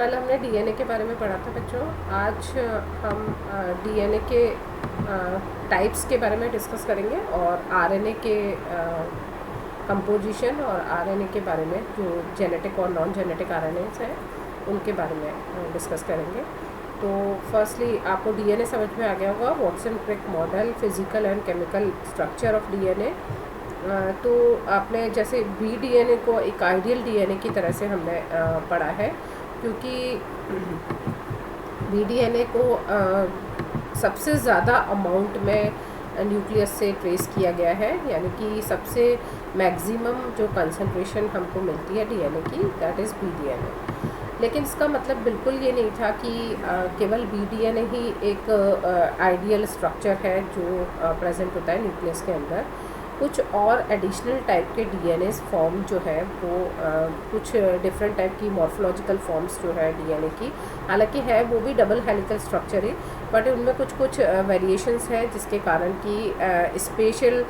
कल हमने डीएनए के बारे में पढ़ा था बच्चों। आज हम डीएनए के टाइप्स के बारे में डिस्कस करेंगे और आरएनए के कंपोजिशन और आरएनए के बारे में जो जेनेटिक और नॉन जेनेटिक आरएनएस हैं उनके बारे में डिस्कस करेंगे। तो फर्स्टली आपको डीएनए समझ में आ गया होगा, Watson Crick model, physical and chemical structure of DNA. तो आपने जैसे बी डीएनए को एक आइडियल डीएनए की तरह से हमने पढ़ा है, क्योंकि बी डीएनए को सबसे ज़्यादा अमाउंट में न्यूक्लियस से ट्रेस किया गया है, यानी कि सबसे मैक्सिमम जो कंसंट्रेशन हमको मिलती है डीएनए की, दैट इज़ बी डीएनए। लेकिन इसका मतलब बिल्कुल ये नहीं था कि केवल बी डीएनए ही एक आइडियल स्ट्रक्चर है जो प्रेजेंट होता है न्यूक्लियस के अंदर। कुछ और एडिशनल टाइप के डीएनए फॉर्म जो है वो कुछ डिफरेंट टाइप की मॉर्फोलॉजिकल फॉर्म्स जो है डीएनए की, हालांकि है वो भी double helical structure he, but उनमें कुछ वेरिएशंस है जिसके कारण कि स्पेशल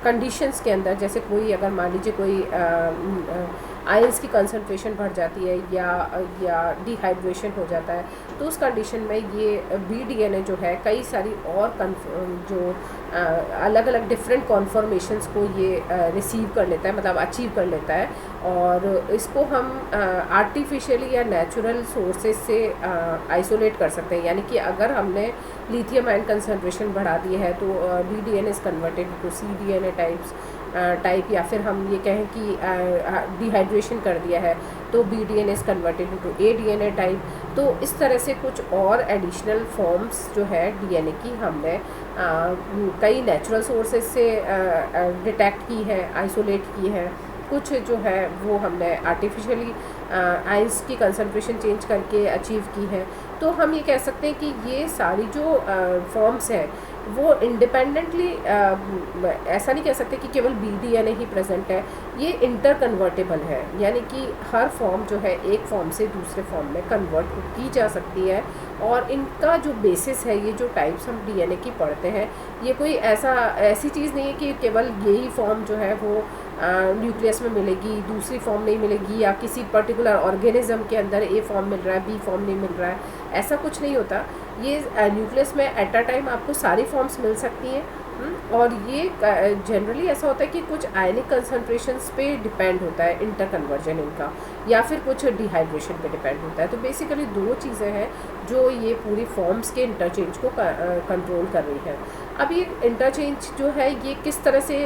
कंडीशंस के अंदर, जैसे कोई अगर मान लीजिए कोई आयंस की कंसंट्रेशन बढ़ जाती है या डिहाइड्रेशन हो जाता है, तो उस कंडीशन में ये बी डीएनए जो है कई सारी और जो अलग अलग डिफरेंट कॉन्फॉर्मेशंस को ये रिसीव कर लेता है, मतलब अचीव कर लेता है, और इसको हम आर्टिफिशियली या नेचुरल सोर्सेज से आइसोलेट कर सकते हैं। यानी कि अगर हमने लिथियम आयन कंसंट्रेशन बढ़ा दी है तो B DNA is converted to C DNA type, या फिर हम ये कहें कि डिहाइड्रेशन कर दिया है तो B DNA is converted to A DNA type. तो इस तरह से कुछ और एडिशनल फॉर्म्स जो है डीएनए की हमने कई नेचुरल सोर्सेज से डिटेक्ट की है, आइसोलेट की है। कुछ जो है वो हमने आर्टिफिशियली आयंस की कंसंट्रेशन चेंज करके अचीव की है। तो हम ये कह सकते हैं कि ये सारी जो फॉर्म्स हैं वो इंडिपेंडेंटली, ऐसा नहीं कह सकते कि केवल बी डीएनए ही प्रेजेंट है, ये इंटर कन्वर्टेबल है, यानी कि हर फॉर्म जो है एक फॉर्म से दूसरे फॉर्म में कन्वर्ट की जा सकती है। और इनका जो बेसिस है, ये जो टाइप्स हम डीएनए की पढ़ते हैं, ये कोई ऐसी चीज़ नहीं है कि केवल यही फॉर्म जो है वो न्यूक्लियस में मिलेगी, दूसरी फॉर्म नहीं मिलेगी, या किसी पर्टिकुलर ऑर्गेनिज्म के अंदर ए फॉर्म मिल रहा है, बी फॉर्म नहीं मिल रहा है, ऐसा कुछ नहीं होता। ये न्यूक्लियस में एट अ टाइम आपको सारी फॉर्म्स मिल सकती हैं। और ये जनरली ऐसा होता है कि कुछ आयनिक कंसंट्रेशंस पे डिपेंड होता है इंटर कन्वर्जन इनका, या फिर कुछ डिहाइड्रेशन पे डिपेंड होता है। तो बेसिकली दो चीज़ें हैं जो ये पूरी फॉर्म्स के इंटरचेंज को कंट्रोल कर रही है। अब ये इंटरचेंज जो है ये किस तरह से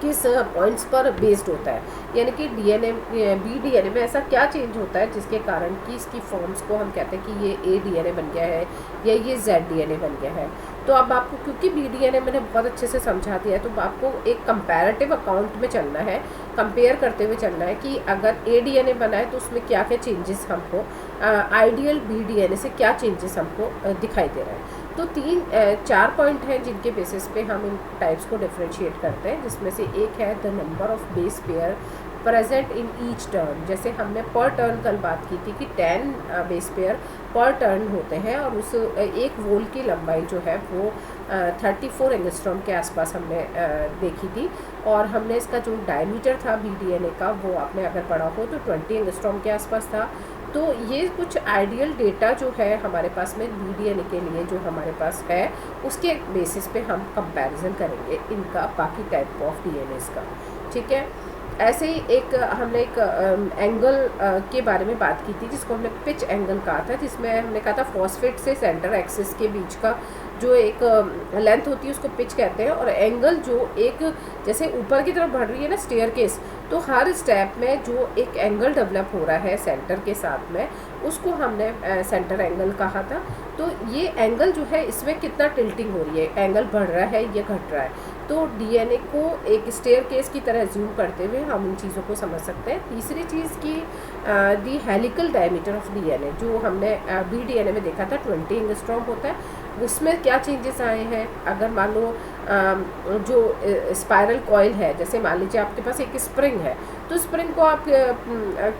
किस पॉइंट्स पर बेस्ड होता है, यानी कि डीएनए बी डीएनए में ऐसा क्या चेंज होता है जिसके कारण कि इसकी फॉर्म्स को हम कहते हैं कि ये ए डीएनए बन गया है या ये जेड डीएनए बन गया है। तो अब आपको, क्योंकि बी डीएनए मैंने बहुत अच्छे से समझा दिया है, तो आपको एक कंपैरेटिव अकाउंट में चलना है, कंपेयर करते हुए चलना है कि अगर ए डीएनए बना है तो उसमें क्या क्या चेंजेस हमको आइडियल बी डीएनए से क्या चेंजेस हमको दिखाई दे रहा है। तो 4 पॉइंट हैं जिनके बेसिस पे हम इन टाइप्स को डिफ्रेंशिएट करते हैं, जिसमें से एक है the number of base pair present in each turn. जैसे हमने पर टर्न कल बात की थी कि 10 बेस पेयर पर टर्न होते हैं, और उस एक वोल की लंबाई जो है वो 34 एंगस्ट्रॉम के आसपास हमने देखी थी। और हमने इसका जो डायमीटर था बी डीएनए का, वो आपने अगर पढ़ा हो तो 20 एंगस्ट्रॉम के आसपास था। तो ये कुछ आइडियल डेटा जो है हमारे पास में बी डीएनए के लिए जो हमारे पास है, उसके बेसिस पे हम कंपैरिजन करेंगे इनका बाकी टाइप ऑफ डीएनएस का। ठीक है, ऐसे ही हमने एक एंगल के बारे में बात की थी जिसको हमने पिच एंगल कहा था, जिसमें हमने कहा था फॉस्फेट से सेंटर एक्सिस के बीच का जो एक लेंथ होती है उसको पिच कहते हैं। और एंगल जो एक जैसे ऊपर की तरफ बढ़ रही है ना स्टेयरकेस, तो हर स्टेप में जो एक एंगल डेवलप हो रहा है सेंटर के साथ में, उसको हमने सेंटर एंगल कहा था। तो ये एंगल जो है इसमें कितना टिल्टिंग हो रही है, एंगल बढ़ रहा है या घट रहा है, तो डीएनए को एक स्टेयरकेस की तरह ज़ूम करते हुए हम इन चीज़ों को समझ सकते हैं। तीसरी चीज़ की दी हेलिकल डायमीटर ऑफ डीएनए, जो हमने बी डीएनए में देखा था 20 एंगस्ट्रॉम होता है, उसमें क्या चेंजेस आए हैं। अगर मान लो जो स्पाइरल कॉइल है, जैसे मान लीजिए आपके पास एक स्प्रिंग है, तो स्प्रिंग को आप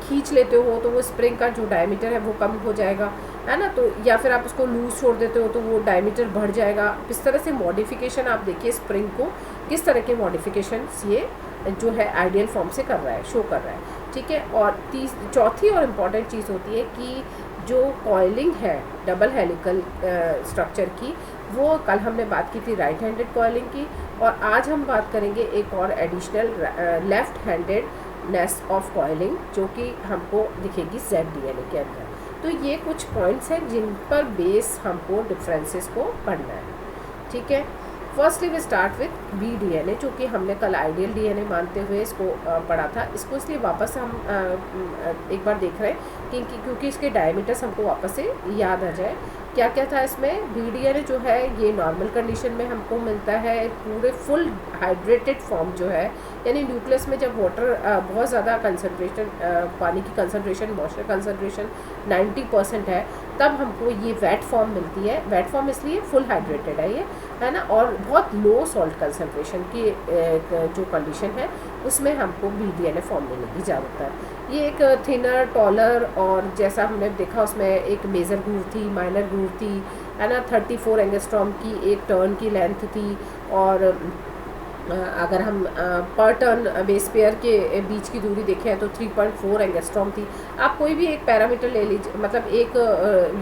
खींच लेते हो तो वो स्प्रिंग का जो डायमीटर है वो कम हो जाएगा, है ना। तो या फिर आप उसको लूज छोड़ देते हो तो वो डायमीटर बढ़ जाएगा। इस तरह से मॉडिफिकेशन आप देखिए स्प्रिंग को किस तरह के मॉडिफिकेशंस ये जो है आइडियल फॉर्म से कर रहा है, शो कर रहा है, ठीक है। और चौथी और इम्पॉर्टेंट चीज़ होती है कि जो कॉइलिंग है डबल हेलिकल स्ट्रक्चर की, वो कल हमने बात की थी राइट हैंडेड कॉइलिंग की, और आज हम बात करेंगे एक और additional left handedness of coiling, जो कि हमको दिखेगी ZDNA के अंदर। तो ये कुछ पॉइंट्स हैं जिन पर बेस हमको डिफरेंसेस को पढ़ना है, ठीक है। Firstly we start with BDNA, जो कि हमने कल आइडियल DNA मानते हुए इसको पढ़ा था। इसको इसलिए वापस हम एक बार देख रहे हैं क्योंकि इसके डायमीटर्स हमको वापस से याद आ जाए। क्या क्या था इसमें? BDNA जो है ये नॉर्मल कंडीशन में हमको मिलता है पूरे फुल हाइड्रेटेड फॉर्म जो है, यानी न्यूक्लियस में जब वाटर बहुत ज़्यादा कंसनट्रेशन, पानी की कंसनट्रेशन, मॉइस्चर कंसनट्रेशन 90% है, तब हमको ये वेट फॉर्म मिलती है। वेट फॉर्म इसलिए फुल हाइड्रेटेड है ये, है ना, और बहुत लो सॉल्ट कंसनट्रेशन की जो कंडीशन है उसमें हमको BDNA फॉर्म मिलेगी ज़्यादातर। ये एक थिनर, टॉलर, और जैसा हमने देखा उसमें एक मेजर ग्रूव थी, माइनर ग्रूव थी, है ना, 34 एंगस्ट्रॉम की एक टर्न की लेंथ थी, और अगर हम पर टर्न बेस पेयर के बीच की दूरी देखें तो 3.4 एंगस्ट्रॉम थी। आप कोई भी एक पैरामीटर ले लीजिए, मतलब एक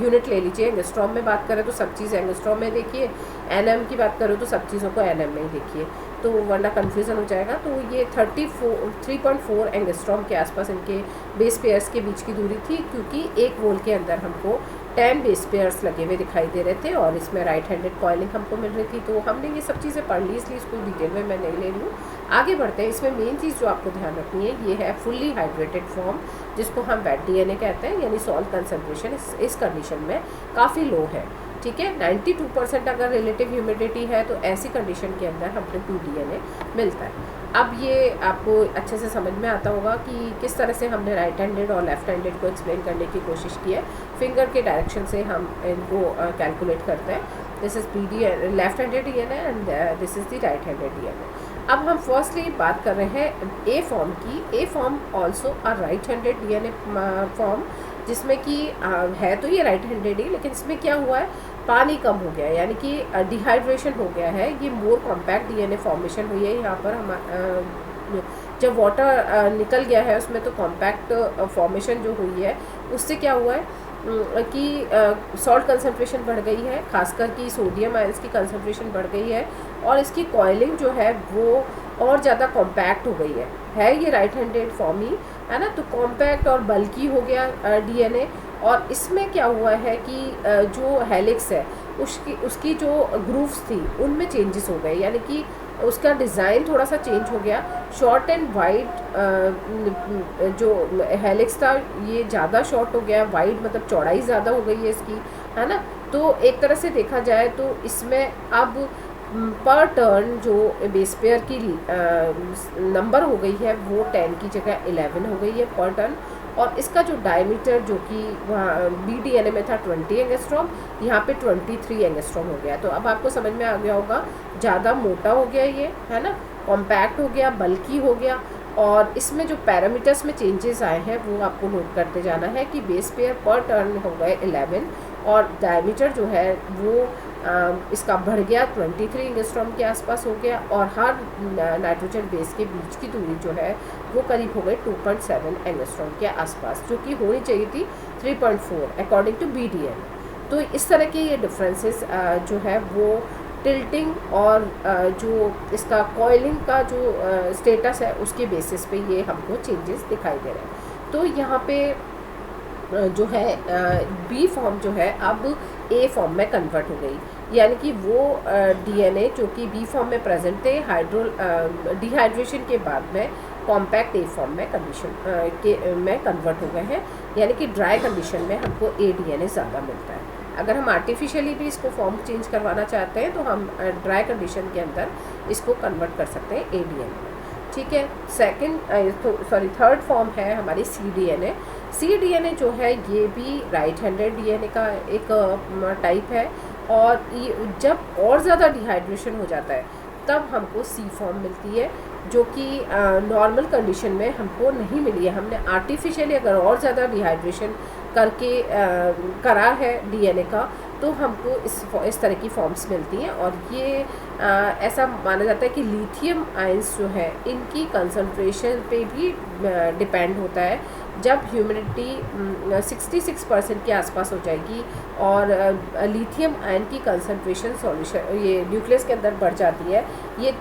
यूनिट ले लीजिए। एंगस्ट्रॉम में बात करें तो सब चीज़ एंगस्ट्रॉम में देखिए, NM की बात करें तो सब चीज़ों को NM में ही देखिए, तो वरना कन्फ्यूज़न हो जाएगा। तो ये 3.4 एंगस्ट्रॉम के आसपास इनके बेस पेयर्स के बीच की दूरी थी, क्योंकि एक वोल के अंदर हमको 10 बेस पेयर्स लगे हुए दिखाई दे रहे थे, और इसमें राइट हैंडेड कॉइलिंग हमको मिल रही थी। तो हमने ये सब चीज़ें पढ़ ली, इसलिए इसको डिटेल में मैं नहीं ले रही हूँ। आगे बढ़ते हैं। इसमें मेन चीज़ जो आपको ध्यान रखनी है, ये है फुल्ली हाइड्रेटेड फॉर्म, जिसको हम वेट DNA कहते हैं, यानी सॉल्ट कंसनट्रेशन इस कंडीशन में काफ़ी लो है, ठीक है। 92% अगर रिलेटिव ह्यूमिडिटी है तो ऐसी कंडीशन के अंदर हमको BDNA मिलता है। अब ये आपको अच्छे से समझ में आता होगा कि किस तरह से हमने राइट हैंडेड और लेफ्ट हैंडेड को एक्सप्लेन करने की कोशिश की है। फिंगर के डायरेक्शन से हम इनको कैलकुलेट करते हैं। This is BDNA left handed DNA and this is the right handed DNA। अब हम फर्स्टली बात कर रहे हैं A फॉर्म की। A form also a right handed DNA form, जिसमें कि है तो ये राइट हैंडेड ही, लेकिन इसमें क्या हुआ है, पानी कम हो गया है, यानी कि डिहाइड्रेशन हो गया है। ये मोर कॉम्पैक्ट DNA फॉर्मेशन हुई है यहाँ पर। हम जब वाटर निकल गया है उसमें, तो कॉम्पैक्ट फॉर्मेशन जो हुई है उससे क्या हुआ है कि सॉल्ट कंसनट्रेशन बढ़ गई है, खासकर कि सोडियम आयंस की कंसनट्रेशन बढ़ गई है, और इसकी कॉइलिंग जो है वो और ज़्यादा कॉम्पैक्ट हो गई है ये राइट हैंडेड फॉर्म ही है ना। तो कॉम्पैक्ट और बल्की हो गया DNA, और इसमें क्या हुआ है कि जो हेलिक्स है उसकी जो ग्रूव्स थी उनमें चेंजेस हो गए, यानी कि उसका डिज़ाइन थोड़ा सा चेंज हो गया। शॉर्ट एंड वाइड जो हेलिक्स था ये ज़्यादा शॉर्ट हो गया, वाइड मतलब चौड़ाई ज़्यादा हो गई है इसकी, है ना। तो एक तरह से देखा जाए तो इसमें अब पर टर्न जो बेस पेयर की नंबर हो गई है वो 10 की जगह 11 हो गई है पर टर्न, और इसका जो डायमीटर जो कि वहाँ BDNA में था 20 एंगस्ट्रॉम, यहाँ पे 23 एंगस्ट्रॉम हो गया। तो अब आपको समझ में आ गया होगा, ज़्यादा मोटा हो गया ये, है ना, कॉम्पैक्ट हो गया, बल्की हो गया, और इसमें जो पैरामीटर्स में चेंजेस आए हैं वो आपको नोट करते जाना है कि बेस पेयर पर टर्न हो गए 11, और डायमीटर जो है वो इसका बढ़ गया 23 एंगस्ट्रॉम के आसपास हो गया, और हर नाइट्रोजन बेस के बीच की दूरी जो है वो करीब हो गई 2.7 एंगस्ट्रॉम के आसपास, जो कि होनी चाहिए थी 3.4 अकॉर्डिंग टू BDNA। तो इस तरह के ये डिफरेंसेस जो है वो टिल्टिंग और जो इसका कॉइलिंग का जो स्टेटस है उसके बेसिस पे ये हमको चेंजेस दिखाई दे रहे हैं। तो यहाँ पे जो है B फॉर्म जो है अब A फॉर्म में कन्वर्ट हो गई, यानी कि वो DNA जो कि B फॉर्म में प्रेजेंट थे डिहाइड्रेशन के बाद में कॉम्पैक्ट A फॉर्म में कंडीशन में कन्वर्ट हो गए हैं, यानी कि ड्राई कंडीशन में हमको A DNA ज़्यादा मिलता है। अगर हम आर्टिफिशियली भी इसको फॉर्म चेंज करवाना चाहते हैं तो हम ड्राई कंडीशन के अंदर इसको कन्वर्ट कर सकते हैं A DNA में, ठीक है। थर्ड फॉर्म है हमारी C DNA जो है ये भी राइट हैंडेड DNA का एक टाइप है, और ये जब और ज़्यादा डिहाइड्रेशन हो जाता है तब हमको C फॉर्म मिलती है, जो कि नॉर्मल कंडीशन में हमको नहीं मिली है। हमने आर्टिफिशियली अगर और ज़्यादा डिहाइड्रेशन करके करा है DNA का, तो हमको इस तरह की फॉर्म्स मिलती हैं। और ये ऐसा माना जाता है कि लिथियम आयंस जो है इनकी कंसंट्रेशन पे भी डिपेंड होता है। जब ह्यूमिडिटी 66% के आसपास हो जाएगी और लिथियम आयन की कंसंट्रेशन सॉल्यूशन ये न्यूक्लियस के अंदर बढ़ जाती है, ये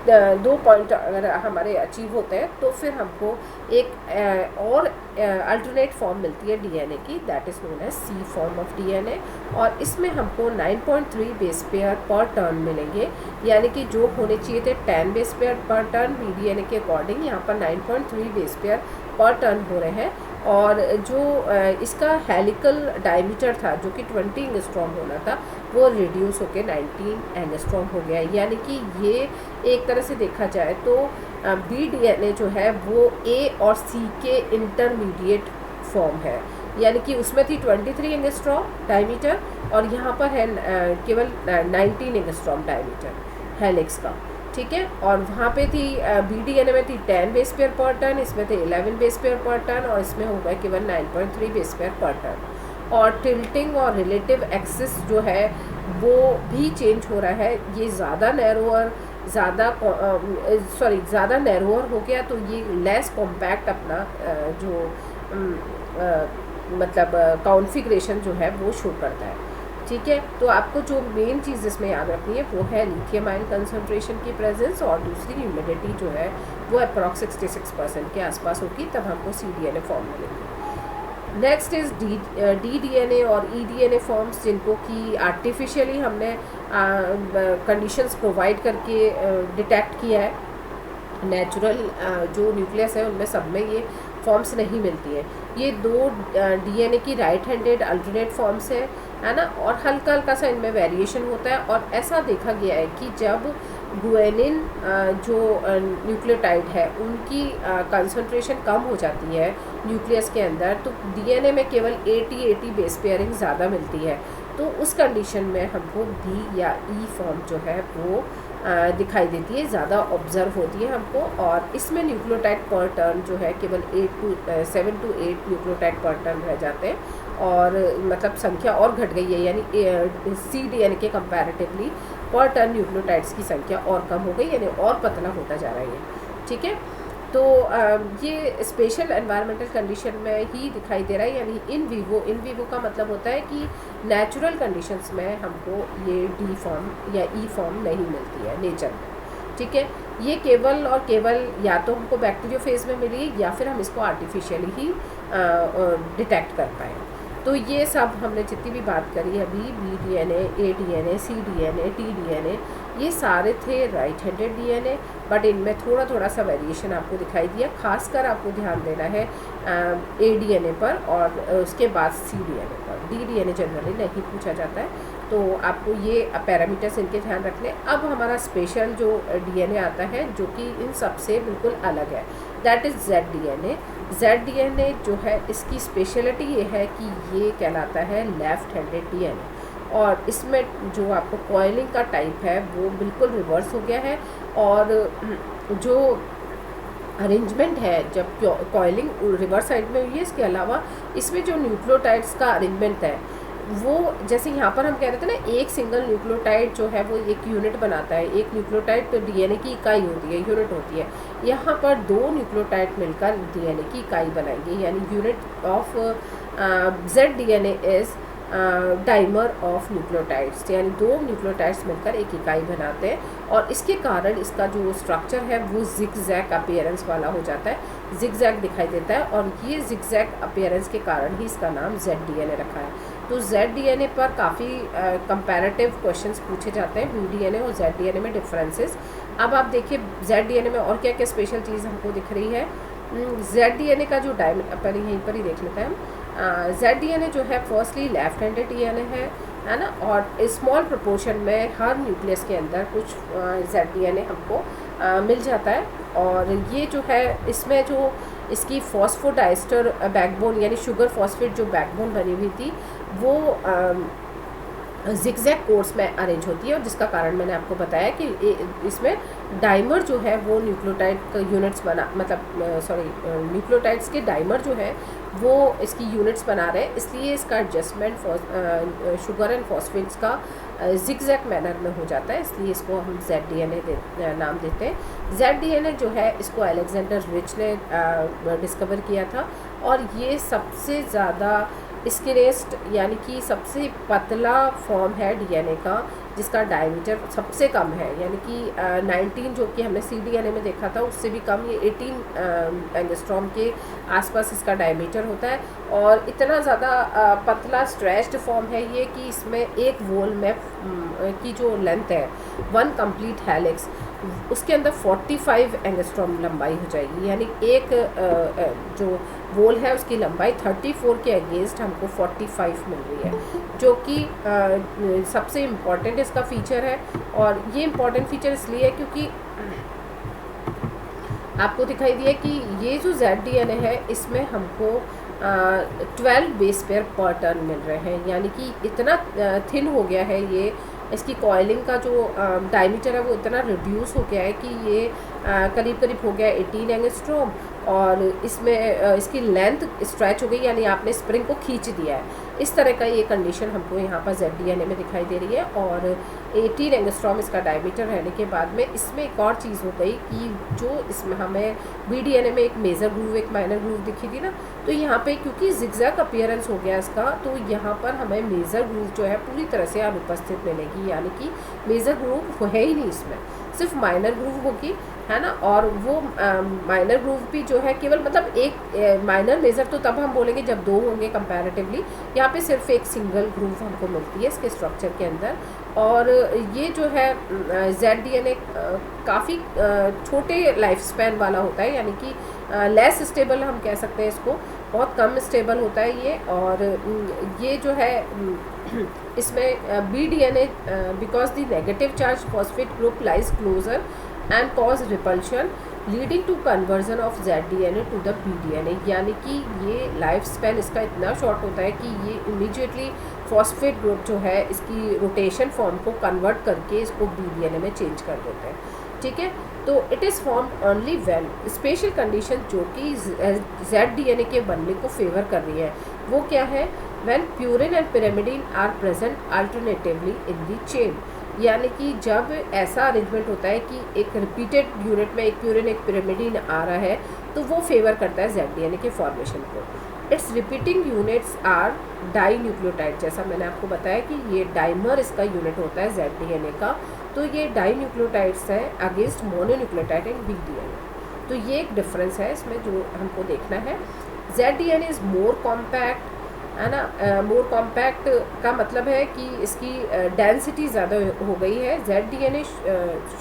2 पॉइंट अगर हमारे अचीव होते हैं तो फिर हमको एक और अल्टरनेट फॉर्म मिलती है डीएनए की, that is known as C form of DNA. और इसमें हमको 9.3 बेस पेयर पर टर्न मिलेंगे, यानी कि जो होने चाहिए थे 10 बेस पेयर पर टर्न डीएनए के अकॉर्डिंग, यहाँ पर 9.3 बेस पेयर पर टर्न हो रहे हैं। और जो इसका हेलिकल डायमीटर था जो कि 20 एंगस्ट्रॉम होना था, वो रिड्यूस होकर 19 एंगस्ट्रॉम हो गया। यानी कि ये एक तरह से देखा जाए तो बी डीएनए जो है वो ए और सी के इंटरमीडिएट फॉर्म है, यानी कि उसमें थी 23 एंगस्ट्रॉम डायमीटर और यहाँ पर है केवल 19 एंगस्ट्रॉम डायमीटर हेलिक्स का, ठीक है। और वहाँ पे थी बी डीएनए में थी 10 बेस पेयर पर टर्न, इसमें थे 11 बेस पेयर पर टर्न और इसमें होगा केवल 9.3 बेस पेयर पर टर्न। और टिल्टिंग और रिलेटिव एक्सिस जो है वो भी चेंज हो रहा है, ये ज़्यादा नैरोअर ज़्यादा नैरोअर हो गया, तो ये लेस कॉम्पैक्ट अपना जो मतलब कॉन्फ़िगरेशन जो है वो शो करता है, ठीक है। तो आपको जो मेन चीज़ इसमें याद रखनी है वो है लिथियम आयन कंसंट्रेशन की प्रेजेंस, और दूसरी ह्यूमिडिटी जो है वो अप्रॉक्स 66% के आसपास होगी, तब हमको सी डीएनए फॉर्म मिलेगी। नेक्स्ट इज़ डी डीएनए और ई डीएनए फॉर्म्स, जिनको कि आर्टिफिशियली हमने कंडीशंस प्रोवाइड करके डिटेक्ट किया है। नेचुरल जो न्यूक्लियस है उनमें सब में ये फॉर्म्स नहीं मिलती है। ये 2 डीएनए की राइट हैंडेड अल्टरनेट फॉर्म्स है ना, और हल्का हल्का सा इनमें वेरिएशन होता है। और ऐसा देखा गया है कि जब गुएनिन जो न्यूक्लियोटाइड है उनकी कंसंट्रेशन कम हो जाती है न्यूक्लियस के अंदर, तो डीएनए में केवल 80 बेस पेयरिंग ज़्यादा मिलती है। तो उस कंडीशन में हमको बी या ई फॉर्म जो है वो दिखाई देती है, ज़्यादा ऑब्जर्व होती है हमको। और इसमें न्यूक्लियोटाइड पर टर्न जो है केवल 7 to 8 न्यूक्लियोटाइड पर टर्न रह जाते हैं, और मतलब संख्या और घट गई है, यानी सी डीएनए के कंपैरेटिवली पर टर्न न्यूक्लियोटाइड्स की संख्या और कम हो गई, यानी और पतला होता जा रहा है, ठीक है। तो ये स्पेशल एनवायरमेंटल कंडीशन में ही दिखाई दे रहा है, यानी इन वीवो का मतलब होता है कि नेचुरल कंडीशंस में हमको ये डी फॉर्म या ई फॉर्म नहीं मिलती है नेचर में, ठीक है। ये केवल और केवल या तो हमको बैक्टीरियोफेज में मिली या फिर हम इसको आर्टिफिशियली ही डिटेक्ट कर पाएँ। तो ये सब हमने जितनी भी बात करी अभी, बी डीएनए, ए डीएनए, सी डीएनए, टी डीएनए, ये सारे थे राइट हैंडेड डीएनए, बट इनमें थोड़ा थोड़ा सा वेरिएशन आपको दिखाई दिया। खासकर आपको ध्यान देना है ए डीएनए पर और उसके बाद सी डीएनए पर। डी डीएनए जनरली नहीं पूछा जाता है, तो आपको ये पैरामीटर्स इनके ध्यान रखने। अब हमारा स्पेशल जो डीएनए आता है जो कि इन सब से बिल्कुल अलग है, that is Z DNA. Z DNA जो है इसकी स्पेशलिटी ये है कि ये कहलाता है लेफ़्ट हैंडेड डीएनए, और इसमें जो आपको कॉइलिंग का टाइप है वो बिल्कुल रिवर्स हो गया है। और जो अरेंजमेंट है जब कॉइलिंग रिवर्स साइड में हुई है, इसके अलावा इसमें जो न्यूक्लियोटाइड्स का अरेंजमेंट है वो, जैसे यहाँ पर हम कह रहे थे ना, एक सिंगल न्यूक्लियोटाइड जो है वो एक यूनिट बनाता है। एक न्यूक्लियोटाइड तो डीएनए की इकाई होती है, यूनिट होती है। यहाँ पर 2 न्यूक्लियोटाइड मिलकर डीएनए की इकाई बनाएंगे, यानी unit of Z DNA is dimer of nucleotides, यानी 2 न्यूक्लियोटाइड्स मिलकर एक इकाई बनाते हैं। और इसके कारण इसका जो स्ट्रक्चर है वो जिग-जैग अपीयरेंस वाला हो जाता है, जिग-जैग दिखाई देता है, और ये जिग-जैग अपीयरेंस के कारण ही इसका नाम जेड डीएनए रखा है। तो जेड डीएनए पर काफ़ी कंपैरेटिव क्वेश्चंस पूछे जाते हैं, बी डीएनए और जेड डीएनए में डिफरेंसेस। अब आप देखिए जेड डीएनए में और क्या क्या स्पेशल चीज़ हमको दिख रही है। जेड डीएनए का जो पर यहीं पर ही देख लेते हैं हम। जेड डीएनए जो है फर्स्टली लेफ्ट हैंडेड डीएनए है ना, और स्मॉल प्रोपोर्शन में हर न्यूक्लियस के अंदर कुछ जेड डीएनए हमको मिल जाता है। और ये जो है इसमें जो इसकी फॉस्फोडाइस्टर बैकबोन यानी शुगर फॉस्फेट जो बैकबोन बनी हुई थी वो जिगजैग कोर्स में अरेंज होती है, और जिसका कारण मैंने आपको बताया कि इसमें डाइमर जो है वो न्यूक्लियोटाइड यूनिट्स बना, मतलब न्यूक्लियोटाइड्स के डाइमर जो है वो इसकी यूनिट्स बना रहे हैं, इसलिए इसका एडजस्टमेंट शुगर एंड फॉस्फेट्स का जिगजैग मैनर में हो जाता है, इसलिए इसको हम ZDNA नाम देते हैं। ZDNA जो है इसको अलेक्जेंडर रिच ने डिस्कवर किया था, और ये सबसे ज़्यादा स्किनेस्ट यानी कि सबसे पतला फॉर्म है DNA का, जिसका डायमीटर सबसे कम है, यानी कि 19 जो कि हमने CDNA में देखा था उससे भी कम, ये 18 एंगस्ट्रॉम के आसपास इसका डायमीटर होता है, और इतना ज़्यादा पतला स्ट्रेच्ड फॉर्म है ये कि इसमें एक वोल में की जो लेंथ है 1 कंप्लीट हेलिक्स, उसके अंदर 45 एंगस्ट्रॉम लंबाई हो जाएगी, यानी एक जो वोल है उसकी लंबाई 34 के अगेंस्ट हमको 45 मिल रही है, जो कि सबसे इम्पॉर्टेंट इसका फीचर है। और ये इम्पॉर्टेंट फीचर इसलिए है क्योंकि आपको दिखाई दिया कि ये जो ZDNA है इसमें हमको 12 बेस पेयर पर टर्न मिल रहे हैं, यानी कि इतना थिन हो गया है ये, इसकी कॉइलिंग का जो डायमीटर है वो इतना रिड्यूस हो गया है कि ये करीब करीब हो गया 18 एंगस्ट्रॉम, और इसमें इसकी लेंथ स्ट्रेच हो गई, यानी आपने स्प्रिंग को खींच दिया है। इस तरह का ये कंडीशन हमको यहाँ पर ZDNA में दिखाई दे रही है, और 18 एंगस्ट्रॉम इसका डायमीटर रहने के बाद में इसमें एक और चीज़ हो गई कि जो इसमें हमें BDNA में एक मेजर ग्रूव एक माइनर ग्रूव दिखी थी ना, तो यहाँ पे क्योंकि जिगजैग अपीयरेंस हो गया इसका, तो यहाँ पर हमें मेजर ग्रूव जो है पूरी तरह से अनुपस्थित मिलेगी, यानी कि मेजर ग्रूव है ही नहीं इसमें, सिर्फ माइनर ग्रूव होगी, है ना। और वो माइनर ग्रूव भी जो है केवल मतलब एक माइनर मेजर तो तब हम बोलेंगे जब दो होंगे कंपैरेटिवली, यहाँ पे सिर्फ एक सिंगल ग्रूव हमको मिलती है इसके स्ट्रक्चर के अंदर। और ये जो है ZDNA काफ़ी छोटे लाइफ स्पैन वाला होता है, यानी कि लेस स्टेबल हम कह सकते हैं इसको, बहुत कम स्टेबल होता है ये। और ये जो है इसमें BDNA because the negative charge phosphate group lies closer and cause repulsion leading to conversion of ZDNA to the BDNA, यानी कि ये लाइफ स्पैन इसका इतना शॉर्ट होता है कि ये इमीडिएटली फॉस्फेट ग्रुप जो है इसकी रोटेशन फॉर्म को कन्वर्ट करके इसको BDNA में चेंज कर देते हैं, ठीक है। तो it is formed only when special condition जो कि ZDNA के बनने को फेवर कर रही है, वो क्या है, when purine and pyrimidine are present alternatively in the chain, यानी कि जब ऐसा अरेंजमेंट होता है कि एक रिपीटेड यूनिट में एक प्यूरिन एक पिरिमिडीन आ रहा है, तो वो फेवर करता है ZDNA के फॉर्मेशन को। Its repeating units are dinucleotide, जैसा मैंने आपको बताया कि ये डाइमर इसका यूनिट होता है ZDNA का, तो ये डाई न्यूक्लियोटाइड्स है अगेंस्ट मोनोन्यूक्लियोटाइड एंड BDNA। तो ये एक डिफरेंस है इसमें जो हमको देखना है। ZDNA इज़ मोर कॉम्पैक्ट, है ना। मोर कॉम्पैक्ट का मतलब है कि इसकी डेंसिटी ज़्यादा हो गई है। ZDNA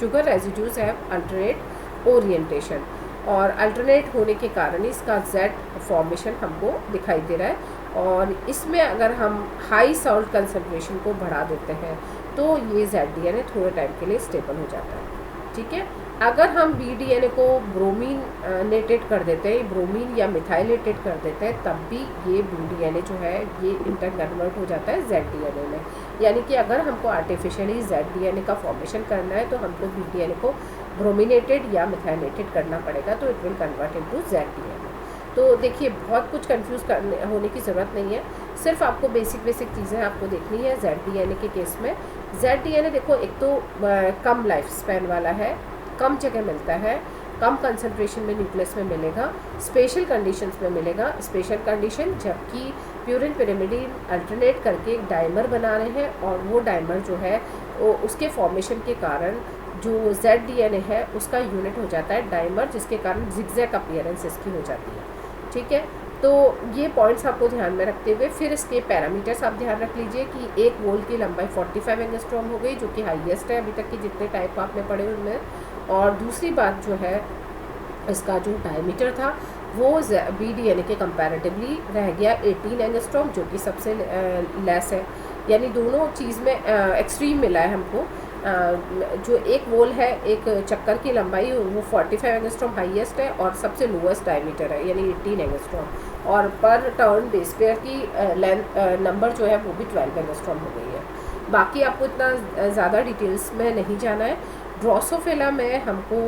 शुगर रेजिड्यूज है अल्टरनेट ओरिएंटेशन, और अल्टरनेट होने के कारण इसका Z फॉर्मेशन हमको दिखाई दे रहा है। और इसमें अगर हम हाई सॉल्ट कंसनट्रेशन को बढ़ा देते हैं तो ये ZDNA थोड़े टाइम के लिए स्टेबल हो जाता है, ठीक है। अगर हम BDNA को ब्रोमीन नेटेड कर देते हैं, ब्रोमीन या मिथाइलेटेड कर देते हैं, तब भी ये BDNA जो है ये इंटर कन्वर्ट हो जाता है ZDNA में। यानी कि अगर हमको आर्टिफिशियली ZDNA का फॉर्मेशन करना है तो हमको BDNA को ब्रोमिनेटेड या मिथाइलेटेड करना पड़ेगा, तो it will convert into ZDNA। तो देखिए बहुत कुछ कंफ्यूज होने की ज़रूरत नहीं है, सिर्फ आपको बेसिक चीज़ें आपको देखनी है ZDNA के केस में। ZDNA देखो एक तो कम लाइफ स्पैन वाला है, कम जगह मिलता है, कम कंसंट्रेशन में न्यूक्लियस में मिलेगा, स्पेशल कंडीशंस में मिलेगा। स्पेशल कंडीशन जबकि प्यूरिन पिरिमिडीन अल्टरनेट करके एक डाइमर बना रहे हैं, और वो डाइमर जो है उसके फॉर्मेशन के कारण जो ZDNA है उसका यूनिट हो जाता है डाइमर, जिसके कारण जिगजैग अपीयरेंस इसकी हो जाती है, ठीक है। तो ये पॉइंट्स आपको ध्यान में रखते हुए फिर इसके पैरामीटर्स आप ध्यान रख लीजिए कि एक वोल की लंबाई 45 एंगस्ट्रॉम हो गई, जो कि हाईएस्ट है अभी तक की जितने टाइप आपने पढ़े उनमें। और दूसरी बात जो है इसका जो डायमीटर था वो BDNA के कंपैरेटिवली रह गया 18 एंगस्ट्रॉम, जो कि सबसे लेस है। यानी दोनों चीज़ में एक्सट्रीम मिला है हमको। जो एक वोल है एक चक्कर की लंबाई वो 45 एंगस्ट्रॉम हाईएस्ट है, और सबसे लोएस्ट डायमीटर है यानी 18 एंगस्ट्रॉम, और पर टर्न बेस पेयर की लेंथ नंबर जो है वो भी 12 एंगस्ट्रॉम हो गई है। बाकी आपको इतना ज़्यादा डिटेल्स में नहीं जाना है। ड्रोसोफिला में हमको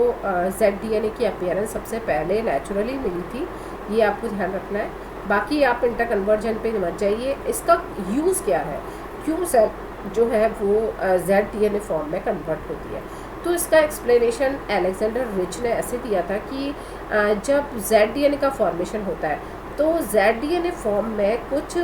ZDNA की अपीयरेंस सबसे पहले नेचुरली मिली थी, ये आपको ध्यान रखना है। बाकी आप इंटर कन्वर्जन पे मत जाइए। इसका यूज़ क्या है, क्यों सेल जो है वो ZDNA फॉर्म में कन्वर्ट होती है। तो इसका एक्सप्लेनेशन अलेक्जेंडर रिच ने ऐसे दिया था कि जब ZDNA का फॉर्मेशन होता है तो ZDNA फॉर्म में कुछ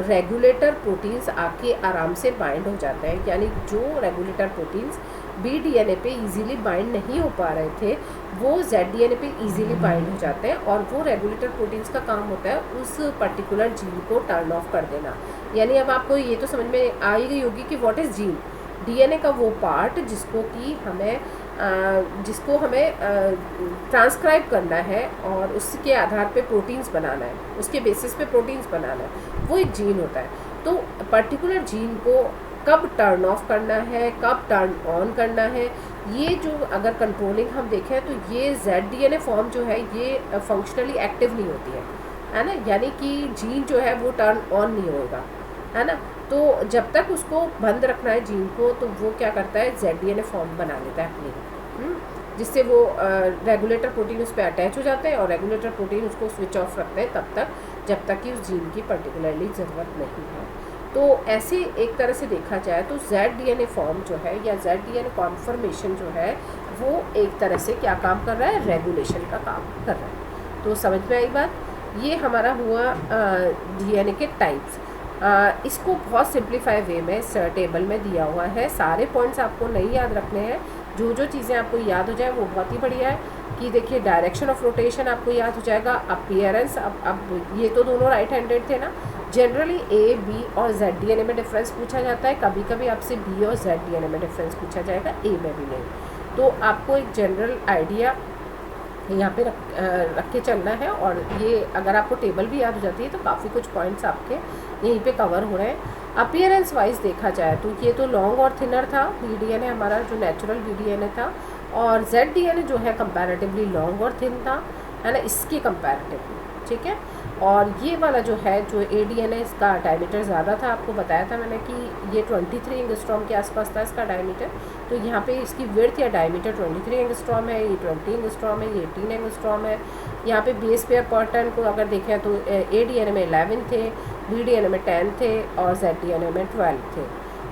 रेगुलेटर प्रोटीन्स आके आराम से बाइंड हो जाते हैं, यानी जो रेगुलेटर प्रोटीन्स BDNA पे इजीली बाइंड नहीं हो पा रहे थे वो ZDNA पे इजीली बाइंड हो जाते हैं, और वो रेगुलेटर प्रोटीन्स का काम होता है उस पर्टिकुलर जीन को टर्न ऑफ कर देना। यानी अब आपको ये तो समझ में आ ही गई होगी कि व्हाट इज़ जीन। DNA का वो पार्ट जिसको हमें ट्रांसक्राइब करना है और उसके आधार पे प्रोटीन्स बनाना है, उसके बेसिस पे प्रोटीन्स बनाना है, वो एक जीन होता है। तो पर्टिकुलर जीन को कब टर्न ऑफ करना है, कब टर्न ऑन करना है, ये जो अगर कंट्रोलिंग हम देखें तो ये ZDNA फॉर्म जो है ये फंक्शनली एक्टिव नहीं होती है ना, यानी कि जीन जो है वो टर्न ऑन नहीं होएगा, है ना। तो जब तक उसको बंद रखना है जीन को, तो वो क्या करता है ZDNA फॉर्म बना लेता है अपनी, जिससे वो रेगुलेटर प्रोटीन उस पर अटैच हो जाते हैं और रेगुलेटर प्रोटीन उसको स्विच ऑफ रखते हैं तब तक जब तक कि उस जीन की पर्टिकुलरली ज़रूरत नहीं है। तो ऐसे एक तरह से देखा जाए तो ZDNA फॉर्म जो है या ZDNA कॉन्फर्मेशन जो है वो एक तरह से क्या काम कर रहा है, रेगुलेशन का काम कर रहा है। तो समझ में आई बात। ये हमारा हुआ DNA के टाइप्स। इसको बहुत सिंप्लीफाई वे में टेबल में दिया हुआ है, सारे पॉइंट्स आपको नहीं याद रखने हैं, जो चीज़ें आपको याद हो जाए वो बहुत ही बढ़िया है। कि देखिए डायरेक्शन ऑफ रोटेशन आपको याद हो जाएगा, अपीयरेंस, अब ये तो दोनों राइट हैंडेड थे ना, जनरली A, B और ZDNA में डिफरेंस पूछा जाता है, कभी कभी आपसे B और ZDNA में डिफरेंस पूछा जाएगा, A में भी नहीं। तो आपको एक जनरल आइडिया यहाँ पे रख के चलना है, और ये अगर आपको टेबल भी याद हो जाती है तो काफ़ी कुछ पॉइंट्स आपके यहीं पे कवर हो रहे हैं। अपीयरेंस वाइज देखा जाए तो ये तो लॉन्ग और थिनर था BDNA हमारा, जो नेचुरल BDNA था, और ZDNA जो है कंपैरेटिवली लॉन्ग और थिन था, है ना, इसके कंपैरेटिवली, ठीक है। और ये वाला जो है जो ADNA, इसका डायमीटर ज़्यादा था, आपको बताया था मैंने कि ये 23 एंगस्ट्रॉम के आसपास था इसका डायमीटर। तो यहाँ पे इसकी विड्थ या डायमीटर 23 एंगस्ट्रॉम है, ये 20 एंगस्ट्रॉम है, ये 18 एंगस्ट्रॉम है। यहाँ पे बेस पेयर पैटर्न को अगर देखें तो ADNA में 11 थे, BDNA में 10 थे और ZDNA में 12 थे।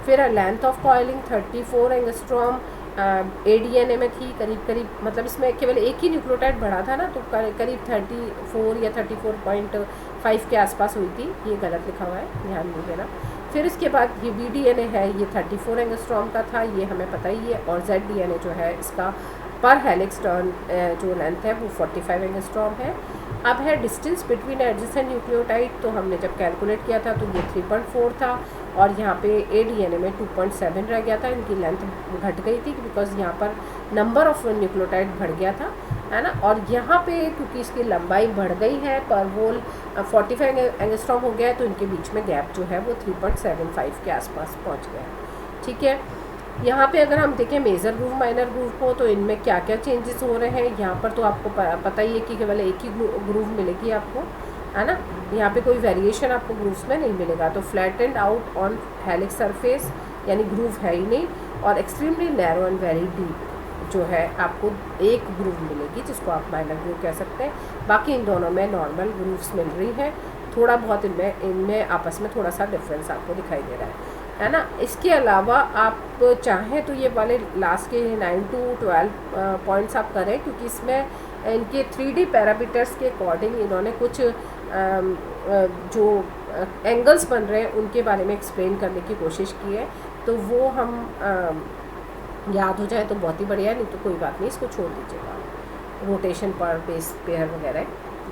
फिर length of coiling 34 angstrom ADNA में थी, करीब मतलब इसमें केवल एक ही न्यूक्लियोटाइड बढ़ा था ना, तो करीब 34 या 34.5 के आसपास हुई थी, ये गलत लिखा हुआ है, ध्यान नहीं देना। फिर इसके बाद ये BDNA है, ये 34 एंगस्ट्रॉम का था, ये हमें पता ही है, और ZDNA जो है इसका पर हेलिक्स टर्न जो लेंथ है वो 45 एंगस्ट्रॉम है। अब है डिस्टेंस बिटवीन एडजेसेंट न्यूक्लियोटाइड, तो हमने जब कैलकुलेट किया था तो ये 3.4 था, और यहाँ पे ADNA में 2.7 रह गया था, इनकी लेंथ घट गई थी बिकॉज यहाँ पर नंबर ऑफ न्यूक्लियोटाइड बढ़ गया था, है ना। और यहाँ पे क्योंकि इसकी लंबाई बढ़ गई है, पर वोल 45 एंगस्ट्रॉम हो गया है, तो इनके बीच में गैप जो है वो 3.75 के आसपास पहुँच गया है, ठीक है। यहाँ पे अगर हम देखें मेजर ग्रूव माइनर ग्रूव को, तो इनमें क्या क्या चेंजेस हो रहे हैं, यहाँ पर तो आपको पता ही है कि केवल एक ही ग्रूव मिलेगी आपको, है ना। यहाँ पे कोई वेरिएशन आपको ग्रूव्स में नहीं मिलेगा। तो flattened out on helix surface, यानी ग्रूव है ही नहीं, और extremely narrow and very deep जो है आपको एक ग्रूव मिलेगी, जिसको आप माइनर ग्रूव कह सकते हैं। बाकी इन दोनों में नॉर्मल ग्रूव्स मिल रही हैं, थोड़ा बहुत इनमें आपस में थोड़ा सा डिफरेंस आपको दिखाई दे रहा है ना। इसके अलावा आप चाहें तो ये वाले लास्ट के 9 to 12 पॉइंट्स आप करें, क्योंकि इसमें इनके 3D पैरामीटर्स के अकॉर्डिंग इन्होंने कुछ जो एंगल्स बन रहे हैं उनके बारे में एक्सप्लेन करने की कोशिश की है, तो वो हम याद हो जाए तो बहुत ही बढ़िया है, नहीं तो कोई बात नहीं, इसको छोड़ दीजिएगा। रोटेशन पर बेस पेयर वगैरह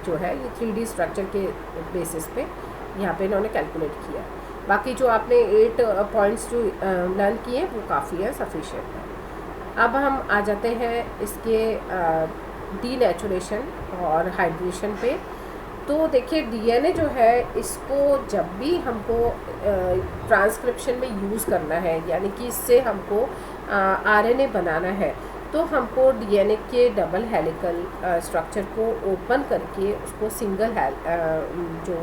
जो है ये 3D स्ट्रक्चर के बेसिस पे यहाँ पे इन्होंने कैलकुलेट किया है। बाकी जो आपने 8 पॉइंट्स जो लर्न किए वो काफ़ी है, सफिशिएंट है। अब हम आ जाते हैं इसके डीनेचुरेशन और हाइड्रेशन पे। तो देखिए DNA जो है इसको जब भी हमको ट्रांसक्रिप्शन में यूज़ करना है, यानी कि इससे हमको RNA बनाना है, तो हमको डीएनए के डबल हेलिकल स्ट्रक्चर को ओपन करके उसको सिंगल जो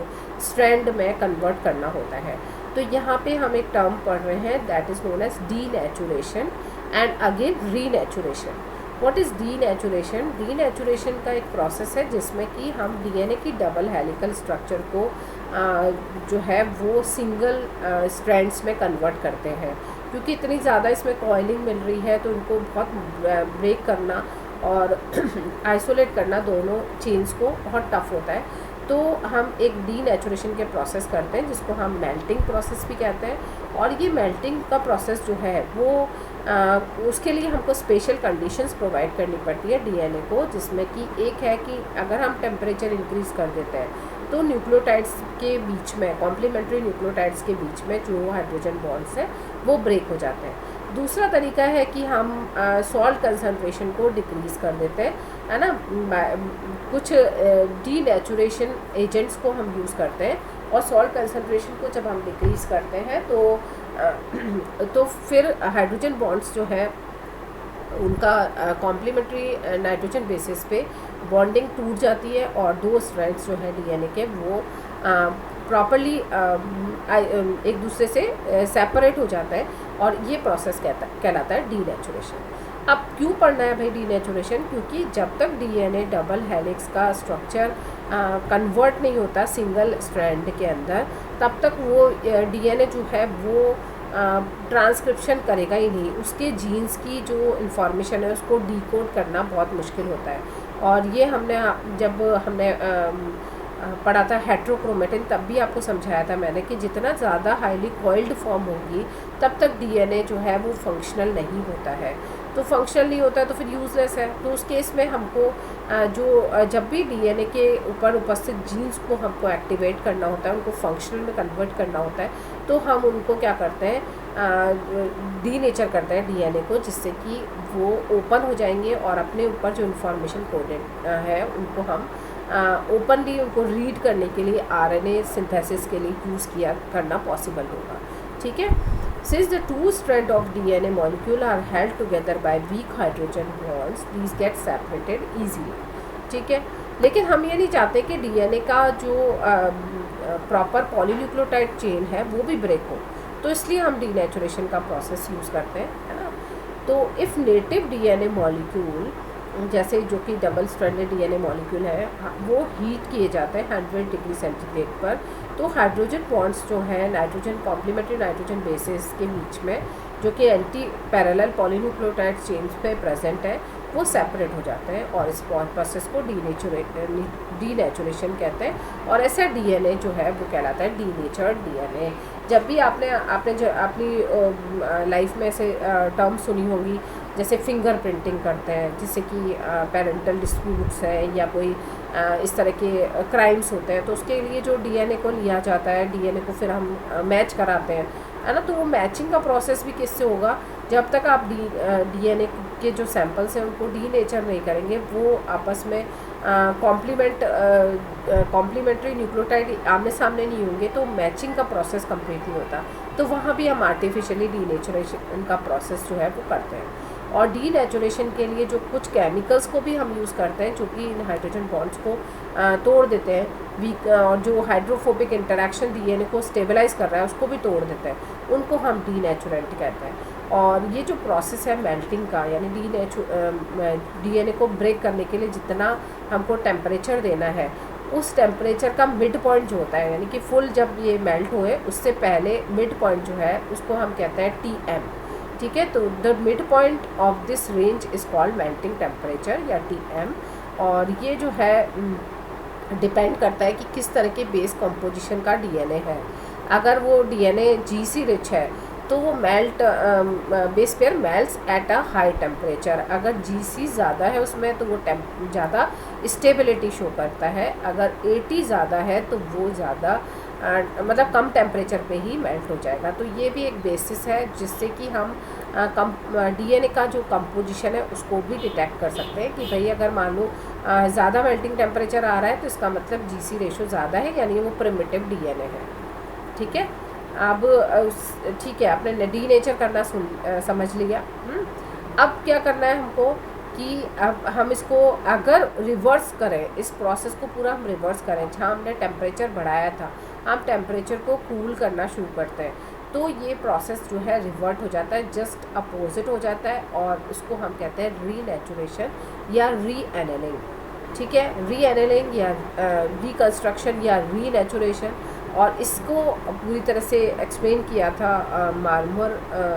स्ट्रैंड में कन्वर्ट करना होता है। तो यहाँ पे हम एक टर्म पढ़ रहे हैं that is known as denaturation and again renaturation. What is denaturation? Denaturation का एक प्रोसेस है जिसमें कि हम डीएनए की डबल हेलिकल स्ट्रक्चर को जो है वो सिंगल स्ट्रैंड्स में कन्वर्ट करते हैं, क्योंकि इतनी ज़्यादा इसमें कॉइलिंग मिल रही है तो इनको बहुत ब्रेक करना और आइसोलेट करना दोनों चेन्स को बहुत टफ होता है। तो हम एक डीनेचुरेशन के प्रोसेस करते हैं जिसको हम मेल्टिंग प्रोसेस भी कहते हैं। और ये मेल्टिंग का प्रोसेस जो है वो उसके लिए हमको स्पेशल कंडीशंस प्रोवाइड करनी पड़ती है डीएनए को, जिसमें कि एक है कि अगर हम टेम्परेचर इंक्रीज़ कर देते हैं तो न्यूक्लियोटाइड्स के बीच में, कॉम्प्लीमेंट्री न्यूक्लियोटाइड्स के बीच में जो हाइड्रोजन बॉन्ड्स हैं वो ब्रेक हो जाते हैं। दूसरा तरीका है कि हम सॉल्ट कंसनट्रेशन को डिक्रीज़ कर देते हैं, है ना। कुछ डीनेचुरेशन एजेंट्स को हम यूज़ करते हैं और सॉल्ट कंसनट्रेशन को जब हम डिक्रीज़ करते हैं तो फिर हाइड्रोजन बॉन्ड्स जो है उनका कॉम्प्लीमेंट्री नाइट्रोजन बेसिस पे बॉन्डिंग टूट जाती है और दो स्ट्रैंड्स जो है डीएनए के वो प्रॉपरली एक दूसरे से सेपरेट हो जाता है और ये प्रोसेस कहलाता है डीनेचुरेशन। अब क्यों पढ़ना है भाई डीनेचुरेशन? क्योंकि जब तक डीएनए डबल हेलिक्स का स्ट्रक्चर कन्वर्ट नहीं होता सिंगल स्ट्रैंड के अंदर, तब तक वो डीएनए जो है वो ट्रांसक्रिप्शन करेगा ही नहीं। उसके जीन्स की जो इन्फॉर्मेशन है उसको डिकोड करना बहुत मुश्किल होता है। और ये जब हमने पढ़ा था हेट्रोक्रोमेटिन, तब भी आपको समझाया था मैंने कि जितना ज़्यादा हाईली कॉइल्ड फॉर्म होगी तब तक डीएनए जो है वो फंक्शनल नहीं होता है। तो फंक्शनल नहीं होता है तो फिर यूज़लेस है। तो उस केस में हमको जब भी डीएनए के ऊपर उपस्थित जीन्स को हमको एक्टिवेट करना होता है, उनको फंक्शनल में कन्वर्ट करना होता है, तो हम उनको क्या करते हैं, डीनेचर करते हैं डीएनए को, जिससे कि वो ओपन हो जाएंगे और अपने ऊपर जो इन्फॉर्मेशन कोडेड है उनको हम ओपनली उनको रीड करने के लिए आरएनए सिंथेसिस के लिए यूज़ करना पॉसिबल होगा। ठीक है। Since the two strands of DNA molecule are held together by weak hydrogen bonds, these get separated easily. ठीक है। लेकिन हम ये नहीं चाहते कि डीएनए का जो प्रॉपर पॉलीन्यूक्लियोटाइड चेन है वो भी ब्रेक हो, तो इसलिए हम डीनेचुरेशन का प्रोसेस यूज़ करते हैं, है ना। तो इफ़ नेटिव डीएनए मॉलिक्यूल, जैसे जो कि डबल स्ट्रैंडेड डीएनए मॉलिक्यूल है, वो हीट किए जाते हैं 100 डिग्री सेंटीग्रेड पर, तो हाइड्रोजन बॉन्ड्स जो है नाइट्रोजन कॉम्प्लीमेंट्री नाइट्रोजन बेसिस के बीच में जो कि एंटी पैरेलल पॉलीन्यूक्लियोटाइड चेन्स पे प्रेजेंट है वो सेपरेट हो जाते हैं और इस प्रोसेस को डीनेचुरेशन कहते हैं। और ऐसा डीएनए जो है वो कहलाता है डीनेचर्ड डीएनए। जब भी आपने जो अपनी लाइफ में ऐसे टर्म सुनी होंगी जैसे फिंगर प्रिंटिंग करते हैं, जिससे कि पेरेंटल डिस्प्यूट्स है या कोई इस तरह के क्राइम्स होते हैं, तो उसके लिए जो डीएनए को लिया जाता है, डीएनए को फिर हम मैच कराते हैं, है ना। तो वो मैचिंग का प्रोसेस भी किससे होगा? जब तक आप डीएनए के जो सैंपल्स हैं उनको डीनेचर नहीं करेंगे, वो आपस में कॉम्प्लीमेंट्री न्यूक्लियोटाइड आमने सामने नहीं होंगे, तो मैचिंग का प्रोसेस कंप्लीट नहीं होता। तो वहाँ भी हम आर्टिफिशियली डीनेचुरेशन का प्रोसेस जो है वो करते हैं। और डीनेचुरेशन के लिए जो कुछ केमिकल्स को भी हम यूज़ करते हैं जो कि इन हाइड्रोजन बॉन्ड्स को तोड़ देते हैं, वीक, और जो हाइड्रोफोबिक इंटरेक्शन डीएनए को स्टेबलाइज कर रहा है उसको भी तोड़ देते हैं, उनको हम डीनेचुरेंट कहते हैं। और ये जो प्रोसेस है मेल्टिंग का, यानी डीएनए को ब्रेक करने के लिए जितना हमको टेम्परेचर देना है, उस टेम्परेचर का मिड पॉइंट जो होता है, यानी कि फुल जब ये मेल्ट हुए उससे पहले मिड पॉइंट जो है उसको हम कहते हैं टीएम। ठीक है। तो the mid point of this range is called melting temperature या टीएम। और ये जो है डिपेंड करता है कि किस तरह के बेस कंपोजिशन का डीएनए है। अगर वो डीएनए जीसी रिच है तो वो base pair melts at a high temperature. अगर जीसी ज़्यादा है उसमें तो वो ज़्यादा स्टेबिलिटी शो करता है। अगर 80 ज़्यादा है तो वो ज़्यादा मतलब कम टेम्परेचर पे ही मेल्ट हो जाएगा। तो ये भी एक बेसिस है जिससे कि हम डीएनए का जो कंपोजिशन है उसको भी डिटेक्ट कर सकते हैं कि भाई अगर मान लो ज़्यादा मेल्टिंग टेम्परेचर आ रहा है तो इसका मतलब जीसी रेशो ज़्यादा है, यानी वो प्रिमिटिव डीएनए है। ठीक है। अब ठीक है, आपने डीनेचर करना समझ लिया। अब क्या करना है हमको कि अब हम इसको अगर रिवर्स करें, इस प्रोसेस को पूरा हम रिवर्स करें, जहाँ हमने टेम्परेचर बढ़ाया था हम टेम्परेचर को कूल करना शुरू करते हैं, तो ये प्रोसेस जो है रिवर्ट हो जाता है, जस्ट अपोजिट हो जाता है, और इसको हम कहते हैं रीनेचुरेशन या रीएनेलिंग। ठीक है, रीएनेलिंग या रिकन्स्ट्रक्शन या रीनेचुरेशन। और इसको पूरी तरह से एक्सप्लेन किया था मार्मर,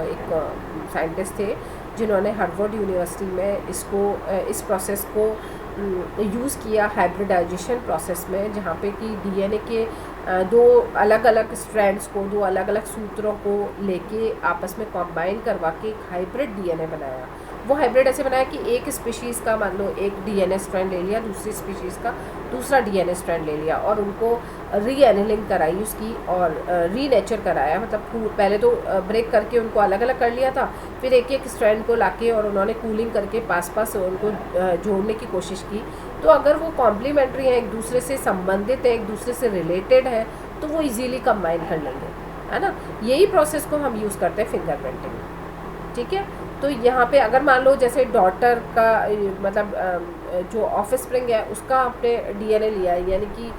एक साइंटिस्ट थे जिन्होंने हार्वर्ड यूनिवर्सिटी में इसको इस प्रोसेस को यूज़ किया हाइब्रिडाइजेशन प्रोसेस में, जहाँ पे कि डीएनए के दो अलग अलग स्ट्रैंड्स को, दो अलग अलग सूत्रों को लेके आपस में कंबाइन करवा के एक हाइब्रिड डीएनए बनाया। वो हाइब्रिड ऐसे बनाया कि एक स्पीशीज़ का मान लो एक डीएनए स्ट्रैंड ले लिया, दूसरी स्पीशीज़ का दूसरा डीएनए स्ट्रैंड ले लिया, और उनको रीएनेलिंग कराई उसकी, और रीनेचर कराया। मतलब पहले तो ब्रेक करके उनको अलग अलग कर लिया था, फिर एक एक स्ट्रैंड को लाके और उन्होंने कूलिंग करके पास पास उनको जोड़ने की कोशिश की। तो अगर वो कॉम्प्लीमेंट्री हैं, एक दूसरे से संबंधित है, एक दूसरे से रिलेटेड है, तो वो इजीली कंबाइन कर लेंगे, है ना। यही प्रोसेस को हम यूज़ करते हैं फिंगरप्रिंटिंग में। ठीक है, तो यहाँ पे अगर मान लो जैसे डॉटर का मतलब जो ऑफस्प्रिंग है उसका आपने डीएनए लिया है, यानी कि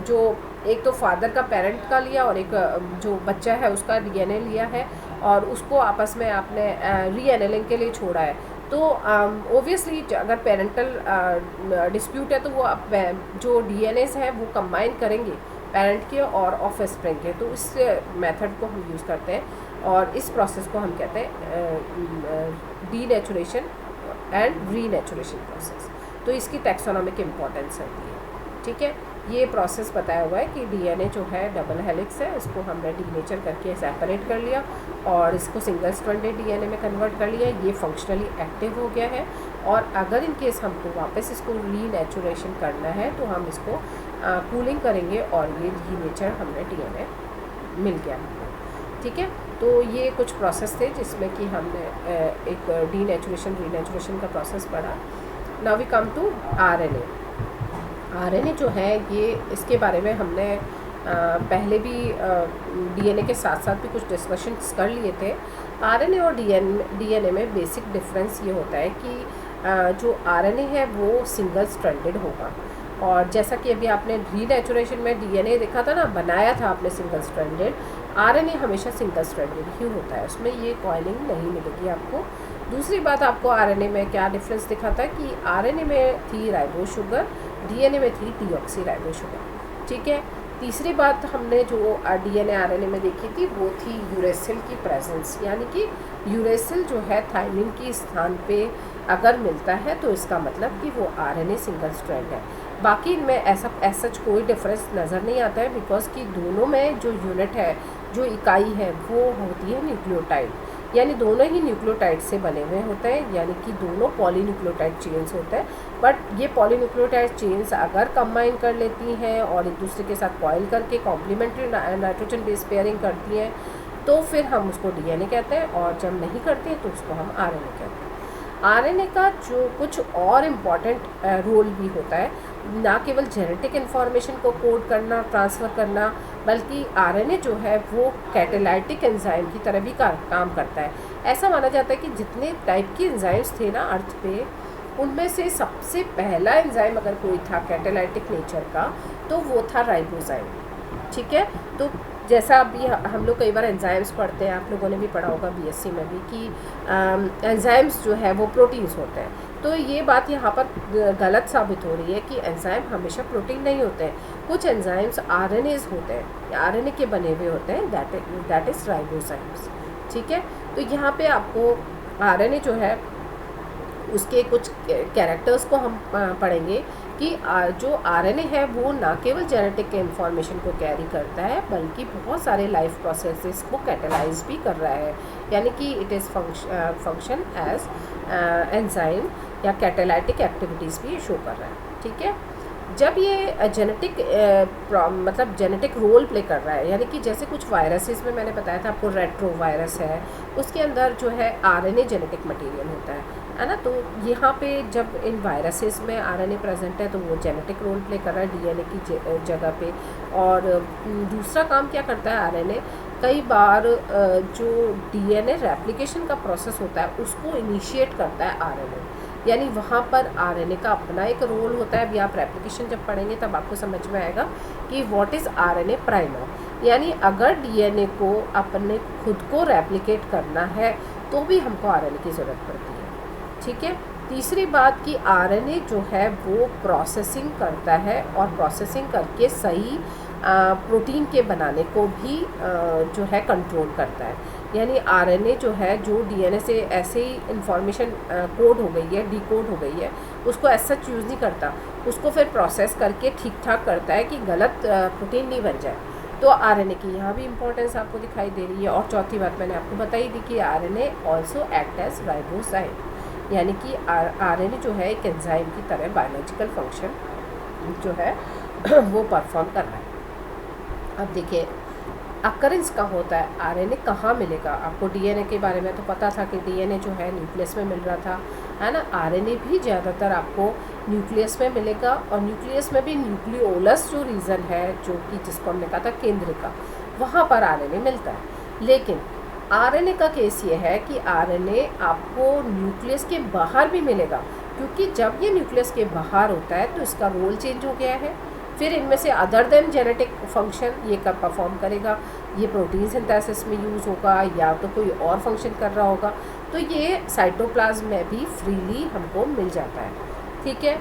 जो एक तो फादर का पेरेंट का लिया और एक जो बच्चा है उसका डीएनए लिया है, और उसको आपस में आपने रीएनेलिंग के लिए छोड़ा है, तो ओबियसली अगर पेरेंटल डिस्प्यूट है तो वो जो डीएनएस हैं वो कंबाइन करेंगे पेरेंट के और ऑफस्प्रिंग के। तो इस मेथड को हम यूज़ करते हैं, और इस प्रोसेस को हम कहते हैं डीनेचुरेशन एंड रीनेचुरेशन प्रोसेस। तो इसकी टैक्सोनॉमिक इम्पोर्टेंस रहती है। ठीक है, ये प्रोसेस बताया हुआ है कि डीएनए जो है डबल हेलिक्स है, इसको हमने डीनेचर करके सेपरेट कर लिया और इसको सिंगल स्ट्रैंडेड डीएनए में कन्वर्ट कर लिया। ये फंक्शनली एक्टिव हो गया है, और अगर इन केस हमको वापस इसको रीनेचुरेशन करना है तो हम इसको कूलिंग करेंगे, और ये डीनेचर हमने डीएनए मिल गया हमको। ठीक है, तो ये कुछ प्रोसेस थे जिसमें कि हमने एक डीनेचुरेशन रीनेचुरेशन का प्रोसेस पढ़ा। Now we come to RNA. RNA जो है ये, इसके बारे में हमने पहले भी डीएनए के साथ साथ भी कुछ डिस्कशंस कर लिए थे। आरएनए और डीएनए में बेसिक डिफरेंस ये होता है कि जो आरएनए है वो सिंगल स्ट्रैंडेड होगा, और जैसा कि अभी आपने रीनेचुरेशन में डीएनए देखा था ना, बनाया था आपने सिंगल स्ट्रैंडेड, आरएनए हमेशा सिंगल स्ट्रैंडेड ही होता है, उसमें ये कॉइलिंग नहीं मिलेगी आपको। दूसरी बात, आपको आरएनए में क्या डिफरेंस दिखा था कि आरएनए में थी राइबो शुगर, डीएनए में थी डीऑक्सी राइबो शुगर। ठीक है, तीसरी बात हमने जो डीएनए आरएनए में देखी थी वो थी यूरेसिल की प्रेजेंस, यानी कि यूरेसिल जो है थाइमिन की स्थान पे अगर मिलता है तो इसका मतलब कि वो आरएनए सिंगल स्ट्रैंड है। बाकी इनमें ऐसा कोई डिफरेंस नज़र नहीं आता है, बिकॉज कि दोनों में जो यूनिट है, जो इकाई है, वो होती है न्यूक्लियोटाइड, यानी दोनों ही न्यूक्लियोटाइड से बने हुए होते हैं, यानी कि दोनों पॉलीन्यूक्लियोटाइड चेन्स होते हैं। बट ये पॉलीन्यूक्लियोटाइड चेन्स अगर कंबाइन कर लेती हैं और एक दूसरे के साथ कॉइल करके कॉम्प्लीमेंट्री नाइट्रोजन बेस पेयरिंग करती हैं, तो फिर हम उसको डीएनए कहते हैं, और जब नहीं करते हैं तो उसको हम आरएनए कहते हैं। आरएनए का जो कुछ और इम्पॉर्टेंट रोल भी होता है, ना केवल जेनेटिक इन्फॉर्मेशन को कोड करना, ट्रांसफ़र करना, बल्कि आरएनए जो है वो कैटालाइटिक एंजाइम की तरह भी काम करता है। ऐसा माना जाता है कि जितने टाइप की एंजाइम्स थे ना अर्थ पे, उनमें से सबसे पहला एंजाइम अगर कोई था कैटालाइटिक नेचर का, तो वो था राइबोजाइम। ठीक है, तो जैसा अभी हम लोग कई बार एंजाइम्स पढ़ते हैं, आप लोगों ने भी पढ़ा होगा बीएससी में भी, कि एंजाइम्स जो है वो प्रोटीन्स होते हैं। तो ये बात यहाँ पर गलत साबित हो रही है कि एंजाइम हमेशा प्रोटीन नहीं होते हैं। कुछ एंजाइम्स आरएनएज होते हैं, आरएनए के बने हुए होते हैं, दैट इज़ राइबोजाइम्स। ठीक है, तो यहाँ पे आपको आरएनए जो है उसके कुछ कैरेक्टर्स को हम पढ़ेंगे कि जो आरएनए है वो ना केवल जेनेटिक इंफॉर्मेशन को कैरी करता है, बल्कि बहुत सारे लाइफ प्रोसेसेस को कैटलाइज भी कर रहा है, यानी कि it is function as enzyme या कैटालाइटिक एक्टिविटीज़ भी शो कर रहा है। ठीक है, जब ये जेनेटिक मतलब जेनेटिक रोल प्ले कर रहा है, यानी कि जैसे कुछ वायरसेस में मैंने बताया था आपको, रेट्रो वायरस है, उसके अंदर जो है आरएनए जेनेटिक मटेरियल होता है ना। तो यहाँ पे जब इन वायरसेस में आरएनए प्रेजेंट है तो वो जेनेटिक रोल प्ले कर रहा है डीएनए की जगह पे। और दूसरा काम क्या करता है आरएनए कई बार जो डीएनए रेप्लिकेशन का प्रोसेस होता है उसको इनिशिएट करता है आरएनए, यानी वहाँ पर आरएनए का अपना एक रोल होता है। अभी आप रेप्लिकेशन जब पढ़ेंगे तब आपको समझ में आएगा कि व्हाट इज़ आरएनए प्राइमर, यानी अगर डीएनए को अपने खुद को रेप्लिकेट करना है तो भी हमको आरएनए की ज़रूरत पड़ती है। ठीक है। तीसरी बात कि आरएनए जो है वो प्रोसेसिंग करता है और प्रोसेसिंग करके सही प्रोटीन के बनाने को भी जो है कंट्रोल करता है। यानी आरएनए जो है जो डीएनए से ऐसे ही इंफॉर्मेशन कोड हो गई है, डिकोड हो गई है, उसको ऐसा यूज़ नहीं करता, उसको फिर प्रोसेस करके ठीक ठाक करता है कि गलत प्रोटीन नहीं बन जाए। तो आरएनए की यहाँ भी इम्पोर्टेंस आपको दिखाई दे रही है। और चौथी बात मैंने आपको बताई थी कि आरएनए ऑल्सो एक्ट एज राइबोसाइम, यानी कि आरएनए जो है एक एंजाइम की तरह बायोलॉजिकल फंक्शन जो है वो परफॉर्म कर रहा है। अब देखिए अकरेंस कहाँ होता है, आरएनए कहाँ मिलेगा। आपको डीएनए के बारे में तो पता था कि डीएनए जो है न्यूक्लियस में मिल रहा था, है ना। आरएनए भी ज़्यादातर आपको न्यूक्लियस में मिलेगा, और न्यूक्लियस में भी न्यूक्लियोलस जो रीजन है, जो कि जिसको हमने कहा था केंद्र का, वहाँ पर आरएनए मिलता है। लेकिन आरएनए का केस ये है कि आरएनए आपको न्यूक्लियस के बाहर भी मिलेगा, क्योंकि जब ये न्यूक्लियस के बाहर होता है तो इसका रोल चेंज हो गया है। फिर इनमें से अदर देन जेनेटिक फंक्शन ये कब परफॉर्म करेगा, ये प्रोटीन सिंथेसिस में यूज़ होगा या तो कोई और फंक्शन कर रहा होगा, तो ये साइटोप्लाज्म में भी फ्रीली हमको मिल जाता है। ठीक है।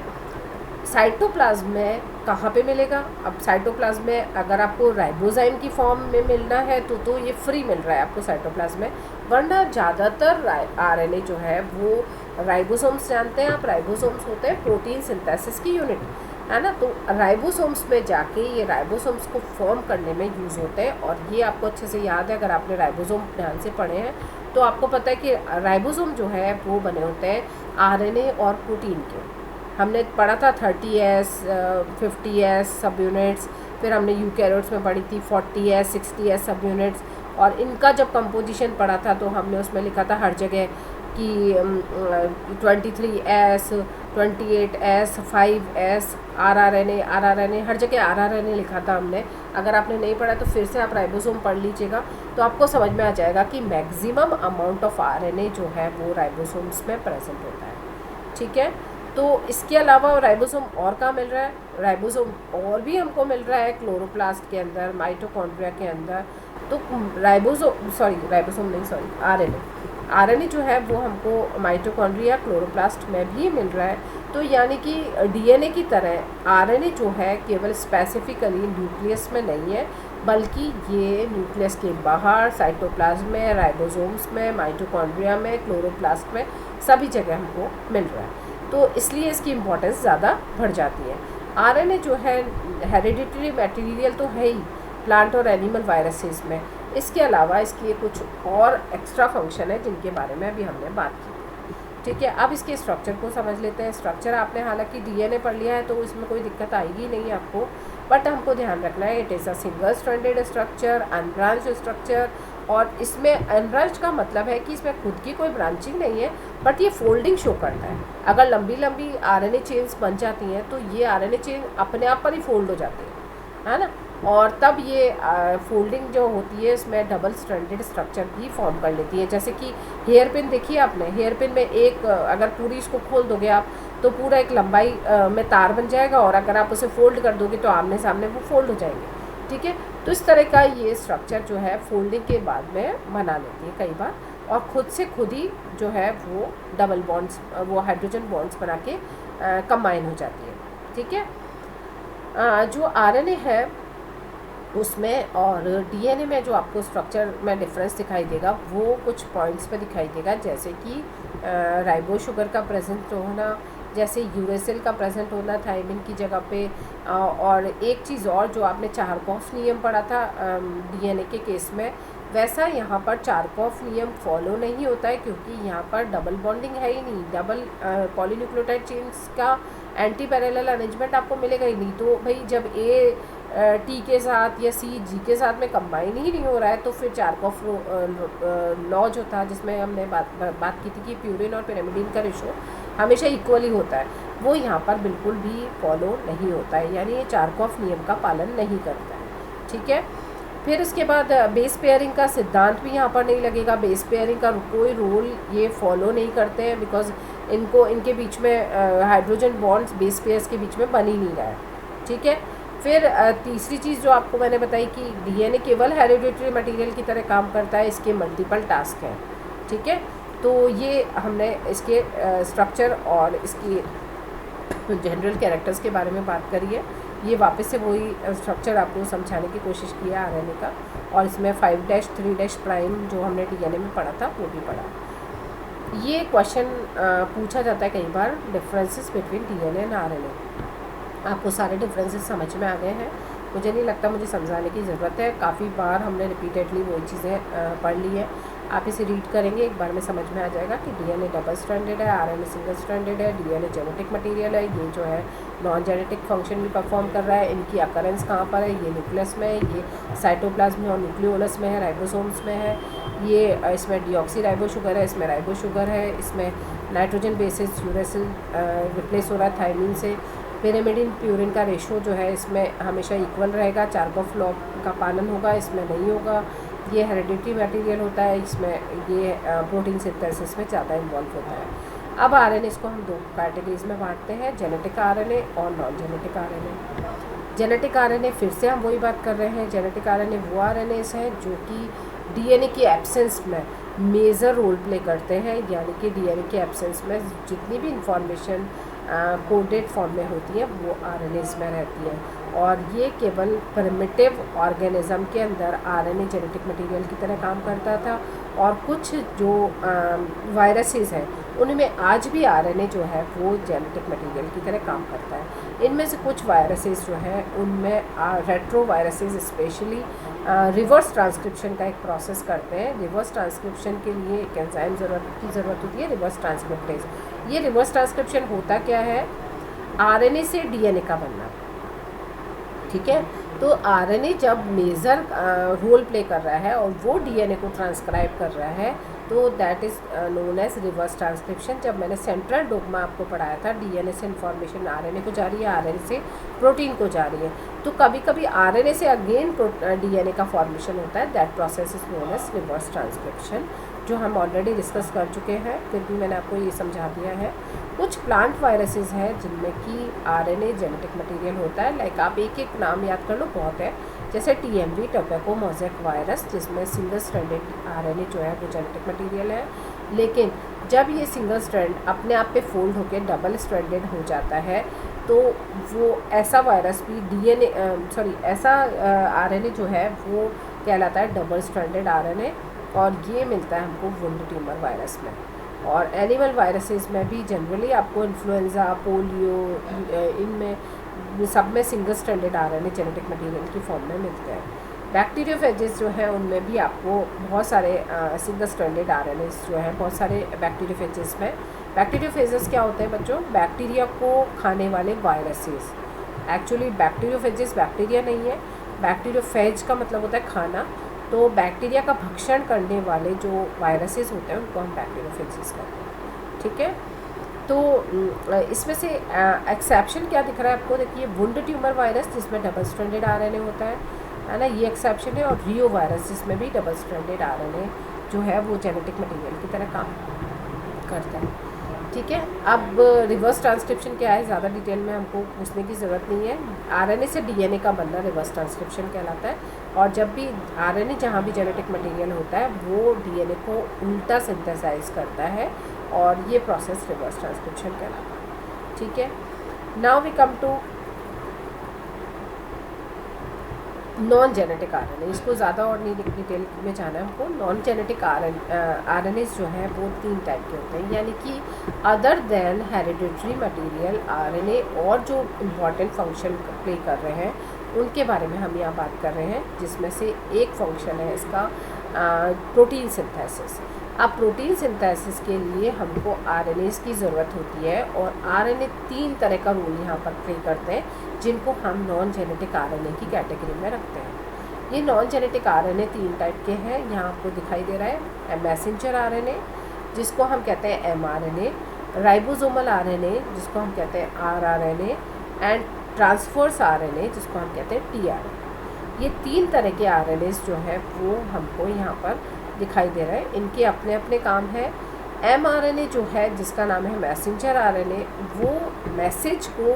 साइटोप्लाज्म में कहाँ पे मिलेगा? अब साइटोप्लाज्म में अगर आपको राइबोजाइम की फॉर्म में मिलना है तो ये फ्री मिल रहा है आपको साइटोप्लाज्म में, वरना ज़्यादातर आरएनए जो है वो राइबोसोम्स, जानते हैं आप, राइबोसोम्स होते हैं प्रोटीन सिंथेसिस की यूनिट, है ना। तो राइबोसोम्स में जाके ये राइबोसोम्स को फॉर्म करने में यूज़ होते हैं। और ये आपको अच्छे से याद है, अगर आपने राइबोसोम ध्यान से पढ़े हैं तो आपको पता है कि राइबोसोम जो है वो बने होते हैं आरएनए और प्रोटीन के। हमने पढ़ा था 30S 50S सब यूनिट्स, फिर हमने यूकैरियोट्स में पढ़ी थी 40S 60S सब यूनिट्स, और इनका जब कंपोजिशन पढ़ा था तो हमने उसमें लिखा था हर जगह कि 23S 28S 5S RRNA हर जगह RRNA लिखा था हमने। अगर आपने नहीं पढ़ा तो फिर से आप राइबोसोम पढ़ लीजिएगा तो आपको समझ में आ जाएगा कि मैक्सिमम अमाउंट ऑफ आरएनए जो है वो राइबोसोम्स में प्रेजेंट होता है। ठीक है। तो इसके अलावा राइबोसोम और कहाँ मिल रहा है? राइबोसोम और भी हमको मिल रहा है क्लोरोप्लास्ट के अंदर, माइटोकॉन्ड्रिया के अंदर। तो आरएनए जो है वो हमको माइटोकॉन्ड्रिया, क्लोरोप्लास्ट में भी मिल रहा है। तो यानी कि डीएनए की तरह आरएनए जो है केवल स्पेसिफिकली न्यूक्लियस में नहीं है, बल्कि ये न्यूक्लियस के बाहर साइटोप्लाज्म में, राइबोसोम्स में, माइटोकॉन्ड्रिया में, क्लोरोप्लास्ट में, सभी जगह हमको मिल रहा है। तो इसलिए इसकी इम्पोर्टेंस ज़्यादा बढ़ जाती है। आरएनए जो है हेरिडिटरी मटेरियल तो है ही प्लांट और एनिमल वायरसेस में, इसके अलावा इसकी कुछ और एक्स्ट्रा फंक्शन है जिनके बारे में अभी हमने बात की। ठीक है। अब इसके स्ट्रक्चर को समझ लेते हैं। स्ट्रक्चर आपने हालांकि डीएनए पढ़ लिया है तो इसमें कोई दिक्कत आएगी नहीं आपको, बट हमको ध्यान रखना है it is a single stranded structure, unbranched structure. और इसमें अनब्रांच का मतलब है कि इसमें खुद की कोई ब्रांचिंग नहीं है, बट ये फोल्डिंग शो करता है। अगर लंबी लंबी आरएनए चेन्स बन जाती हैं तो ये आरएनए चेन अपने आप पर ही फोल्ड हो जाती है ना। और तब ये फोल्डिंग जो होती है इसमें डबल स्ट्रैंडेड स्ट्रक्चर भी फॉर्म कर लेती है। जैसे कि हेयर पिन देखिए आपने, हेयर पिन में एक अगर पूरी इसको खोल दोगे आप तो पूरा एक लंबाई में तार बन जाएगा, और अगर आप उसे फोल्ड कर दोगे तो आमने सामने वो फोल्ड हो जाएंगे। ठीक है। तो इस तरह का ये स्ट्रक्चर जो है फोल्डिंग के बाद में बना लेती है कई बार, और खुद से खुद ही जो है वो डबल बॉन्ड्स, वो हाइड्रोजन बॉन्ड्स बना के कंबाइन हो जाती है। ठीक है। जो आरएनए है उसमें और डीएनए में जो आपको स्ट्रक्चर में डिफरेंस दिखाई देगा वो कुछ पॉइंट्स पे दिखाई देगा, जैसे कि राइबो शुगर का प्रेजेंट होना, जैसे यूरेसिल का प्रेजेंट होना थायमिन की जगह पे। और एक चीज़ और जो आपने चारकॉफ नियम पढ़ा था डीएनए के केस में, वैसा यहाँ पर चारकॉफ नियम फॉलो नहीं होता है, क्योंकि यहाँ पर डबल बॉन्डिंग है ही नहीं। डबल पॉलीन्यूक्लियोटाइड चेन्स का एंटी पैरेलल अरेंजमेंट आपको मिलेगा ही नहीं। तो भाई जब ए टी के साथ या सी जी के साथ में कंबाइन ही नहीं हो रहा है तो फिर चारकॉफ लॉ जो था जिसमें हमने बात की थी कि प्यूरिन और पिरामिडिन का रेशो हमेशा इक्वली होता है, वो यहाँ पर बिल्कुल भी फॉलो नहीं होता है, यानी ये चारकॉफ नियम का पालन नहीं करता है। ठीक है। फिर उसके बाद बेस पेयरिंग का सिद्धांत भी यहाँ पर नहीं लगेगा। बेस पेयरिंग का कोई रूल ये फॉलो नहीं करते हैं, बिकॉज इनके बीच में हाइड्रोजन बॉन्ड्स बेस पेयर्स के बीच में बन ही नहीं रहा है, ठीक है। फिर तीसरी चीज़ जो आपको मैंने बताई कि डीएनए केवल हेरिडिटरी मटेरियल की तरह काम करता है, इसके मल्टीपल टास्क हैं, ठीक है। तो ये हमने इसके स्ट्रक्चर और इसकी जनरल कैरेक्टर्स के बारे में बात करी है। ये वापस से वही स्ट्रक्चर आपको समझाने की कोशिश की है आरएनए का, और इसमें 5'3' जो हमने डीएनए में पढ़ा था वो भी पढ़ा। ये क्वेश्चन पूछा जाता है कई बार, differences between DNA and RNA. आपको सारे डिफरेंसेस समझ में आ गए हैं, मुझे नहीं लगता मुझे समझाने की ज़रूरत है, काफ़ी बार हमने रिपीटेडली वही चीज़ें पढ़ ली है। आप इसे रीड करेंगे एक बार में समझ में आ जाएगा कि डीएनए डबल स्ट्रैंडेड है, आरएनए सिंगल स्ट्रैंडेड है, डीएनए जेनेटिक मटेरियल है, ये जो है नॉन जेनेटिक फंक्शन भी परफॉर्म कर रहा है। इनकी अकरेंस कहाँ पर है, ये न्यूक्लियस में है, ये साइटोप्लाज्म और न्यूक्लियोलस में है, राइबोसोम्स में है, ये इसमें डीऑक्सी राइबो शुगर है, इसमें राइबो शुगर है, इसमें नाइट्रोजन बेसिस यूरेसिल रिप्लेस हो रहा है थायमिन से। पिरिमिडिन प्यूरिन का रेशो जो है इसमें हमेशा इक्वल रहेगा, चार्कोफ लॉ का पालन होगा, इसमें नहीं होगा। ये हेरिडिटरी मटेरियल होता है, इसमें ये प्रोटीन सिंथेसिस में ज़्यादा इन्वॉल्व होता है। अब आरएनए इसको हम दो कैटेगरीज में बांटते हैं, जेनेटिक आरएनए और non genetic RNA. Genetic RNA फिर से हम वही बात कर रहे हैं, जेनेटिक आरएनए वो आरएनएस हैं जो कि डीएनए की एब्सेंस में मेजर रोल प्ले करते हैं, यानी कि डीएनए के एब्सेंस में जितनी भी इंफॉर्मेशन कोडेड फॉर्म में होती है वो आरएनएस में रहती है, और ये केवल प्रिमिटिव ऑर्गेनिज्म के अंदर आरएनए जेनेटिक मटेरियल की तरह काम करता था, और कुछ जो वायरसेस हैं उनमें आज भी आरएनए जो है वो जेनेटिक मटेरियल की तरह काम करता है। इनमें से कुछ वायरसेस जो हैं उनमें retro viruses specially reverse transcription का एक प्रोसेस करते हैं। रिवर्स ट्रांसक्रिप्शन के लिए एक एंजाइम की ज़रूरत होती है, रिवर्स ट्रांसक्रिप्टेज। ये रिवर्स ट्रांसक्रिप्शन होता क्या है, आरएनए से डीएनए का बनना, ठीक है। तो आरएनए जब मेजर रोल प्ले कर रहा है और वो डीएनए को ट्रांसक्राइब कर रहा है, तो that is known as reverse transcription. जब मैंने सेंट्रल डोग्मा आपको पढ़ाया था, डीएनए से इन्फॉर्मेशन आरएनए को जा रही है, आरएनए से प्रोटीन को जा रही है, तो कभी कभी आरएनए से अगेन डीएनए का फॉर्मेशन होता है, that process is known as reverse transcription, जो हम ऑलरेडी डिस्कस कर चुके हैं, फिर भी मैंने आपको ये समझा दिया है। कुछ प्लांट वायरसेस हैं जिनमें कि आरएनए जेनेटिक मटेरियल होता है, लाइक आप एक एक नाम याद कर लो, बहुत है, जैसे टीएमवी टोबैको मोज़ेक वायरस, जिसमें सिंगल स्ट्रैंडेड आरएनए जो है वो जेनेटिक मटेरियल है। लेकिन जब ये सिंगल स्ट्रैंड अपने आप पे फोल्ड होकर डबल स्ट्रैंडेड हो जाता है, तो वो ऐसा वायरस भी ऐसा आरएनए जो है वो कहलाता है डबल स्ट्रैंडेड आरएनए, और ये मिलता है हमको वुंड ट्यूमर वायरस में। और एनिमल वायरसेस में भी जनरली आपको इन्फ्लुएंजा, पोलियो, इनमें सब में single stranded RNA genetic material की फॉर्म में मिलते हैं। बैक्टीरियोफेजेस जो है उनमें भी आपको बहुत सारे सिंगल स्ट्रैंडेड आरएनए जो है, बहुत सारे बैक्टीरियोफेजेस में। बैक्टीरियोफेजेस क्या होते हैं बच्चों, बैक्टीरिया को खाने वाले वायरसेस। एक्चुअली बैक्टीरियोफेजेस बैक्टीरिया नहीं है, बैक्टीरियोफेज का मतलब होता है खाना, तो बैक्टीरिया का भक्षण करने वाले जो वायरसेस होते हैं उनको हम बैक्टीरियोफेजेस कहते हैं, ठीक है। तो इसमें से एक्सेप्शन क्या दिख रहा है आपको, देखिए वुंड ट्यूमर वायरस जिसमें डबल स्ट्रैंडेड आरएनए होता है ना, ये एक्सेप्शन है, और रियो वायरस जिसमें भी डबल स्ट्रैंडेड आरएनए जो है वो जेनेटिक मटेरियल की तरह काम करता है, ठीक है। अब रिवर्स ट्रांसक्रिप्शन क्या है, ज़्यादा डिटेल में हमको पूछने की ज़रूरत नहीं है। आरएनए से डीएनए का बनना रिवर्स ट्रांसक्रिप्शन कहलाता है, और जब भी आरएनए जहाँ भी जेनेटिक मटेरियल होता है वो डीएनए को उल्टा सिंथेसाइज करता है, और ये प्रोसेस रिवर्स ट्रांसक्रिप्शन कहलाता है, ठीक है। Now we come to non genetic RNA. इसको ज़्यादा और नहीं डिटेल में जाना है हमको। नॉन जेनेटिक आरएनए जो है वो 3 टाइप के होते हैं, यानी कि other than hereditary material RNA और जो इम्पॉर्टेंट फंक्शन प्ले कर रहे हैं उनके बारे में हम यहाँ बात कर रहे हैं, जिसमें से एक फंक्शन है इसका प्रोटीन सिंथेसिस। अब प्रोटीन सिंथेसिस के लिए हमको आरएनएस की ज़रूरत होती है, और आरएनए 3 तरह का रोल यहाँ पर प्ले करते हैं, जिनको हम नॉन जेनेटिक आरएनए की कैटेगरी में रखते हैं। ये नॉन जेनेटिक आरएनए 3 टाइप के हैं, यहाँ आपको दिखाई दे रहा है। मैसेंजर आरएनए जिसको हम कहते हैं एमआरएनए, राइबोसोमल आरएनए जिसको हम कहते हैं आरआरएनए, एंड ट्रांसफर्स आरएनए जिसको हम कहते हैं टीआरएनए। ये 3 तरह के आरएनएस जो है वो हमको यहाँ पर दिखाई दे रहे हैं। इनके अपने अपने काम है। एमआरएनए जो है जिसका नाम है मैसेंजर आरएनए, वो मैसेज को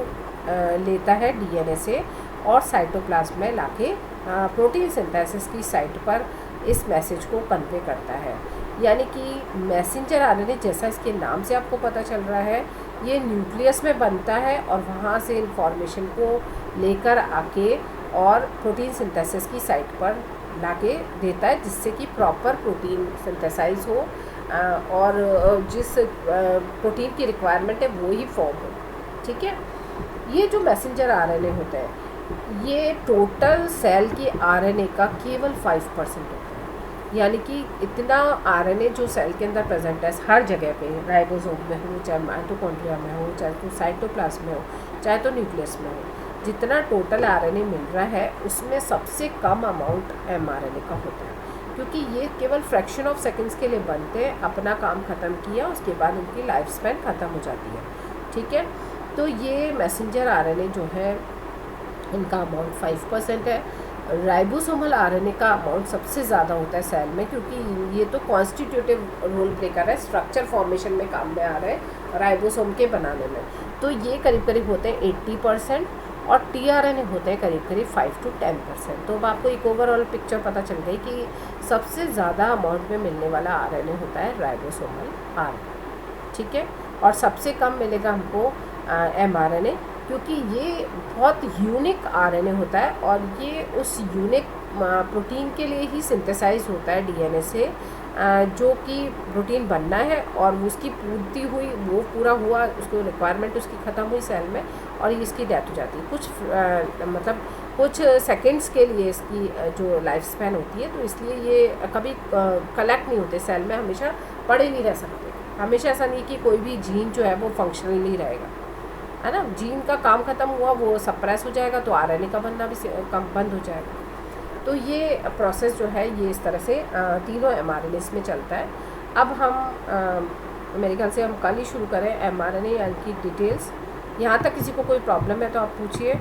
लेता है डीएनए से और साइटोप्लाज्म में लाके प्रोटीन सिंथेसिस की साइट पर इस मैसेज को कन्वे करता है। यानी कि मैसेंजर आरएनए, जैसा इसके नाम से आपको पता चल रहा है, ये न्यूक्लियस में बनता है और वहाँ से इंफॉर्मेशन को लेकर आके और प्रोटीन सिंथेसिस की साइट पर लाके देता है, जिससे कि प्रॉपर प्रोटीन सिंथेसाइज हो और जिस प्रोटीन की रिक्वायरमेंट है वो ही फॉर्म हो। ठीक है। ये जो मैसेंजर आरएनए होता है ये टोटल सेल के आरएनए का केवल 5% होता है। यानी कि इतना आरएनए जो सेल के अंदर प्रेजेंट है हर जगह पे, राइबोसोम में हो, चाहे माइटोकॉन्ड्रिया में हो, चाहे तो साइटोप्लाज्म में हो, चाहे तो न्यूक्लियस में हो, जितना टोटल आरएनए मिल रहा है उसमें सबसे कम अमाउंट एमआरएनए का होता है, क्योंकि ये केवल फ्रैक्शन ऑफ सेकंड्स के लिए बनते हैं, अपना काम ख़त्म किया उसके बाद उनकी लाइफ स्पैन ख़त्म हो जाती है। ठीक है। तो ये मैसेंजर आरएनए जो है इनका अमाउंट 5% है। राइबोसोमल आरएनए का अमाउंट सबसे ज़्यादा होता है सेल में, क्योंकि ये तो कॉन्स्टिट्यूटिव रोल प्ले कर रहा है, स्ट्रक्चर फॉर्मेशन में काम में आ रहा है राइबोसोम के बनाने में। तो ये करीब करीब होते हैं 80% और टीआरएनए होते हैं करीब करीब 5 to 10%। तो अब आपको एक ओवरऑल पिक्चर पता चल गई कि सबसे ज़्यादा अमाउंट में मिलने वाला आरएनए होता है राइबोसोमल आरएनए। ठीक है। और सबसे कम मिलेगा हमको एमआरएनए, क्योंकि ये बहुत यूनिक आरएनए होता है और ये उस यूनिक प्रोटीन के लिए ही सिंथेसाइज होता है डीएनए से, जो कि प्रोटीन बनना है और उसकी पूर्ति हुई, वो पूरा हुआ, उसको रिक्वायरमेंट उसकी ख़त्म हुई सेल में और इसकी डेथ हो जाती है मतलब कुछ सेकंड्स के लिए इसकी जो लाइफ स्पैन होती है। तो इसलिए ये कभी कलेक्ट नहीं होते सेल में, हमेशा पड़े नहीं रह सकते। हमेशा ऐसा नहीं कि कोई भी जीन जो है वो फंक्शनल नहीं रहेगा, है ना। जीन का काम ख़त्म हुआ, वो सप्रेस हो जाएगा तो आरएनए का बनना भी कम बंद हो जाएगा। तो ये प्रोसेस जो है ये इस तरह से तीनों एमआरएनए में चलता है। अब हम मेरे ख्याल से हम कल ही शुरू करें एमआरएनए की डिटेल्स। यहाँ तक किसी को कोई प्रॉब्लम है तो आप पूछिए।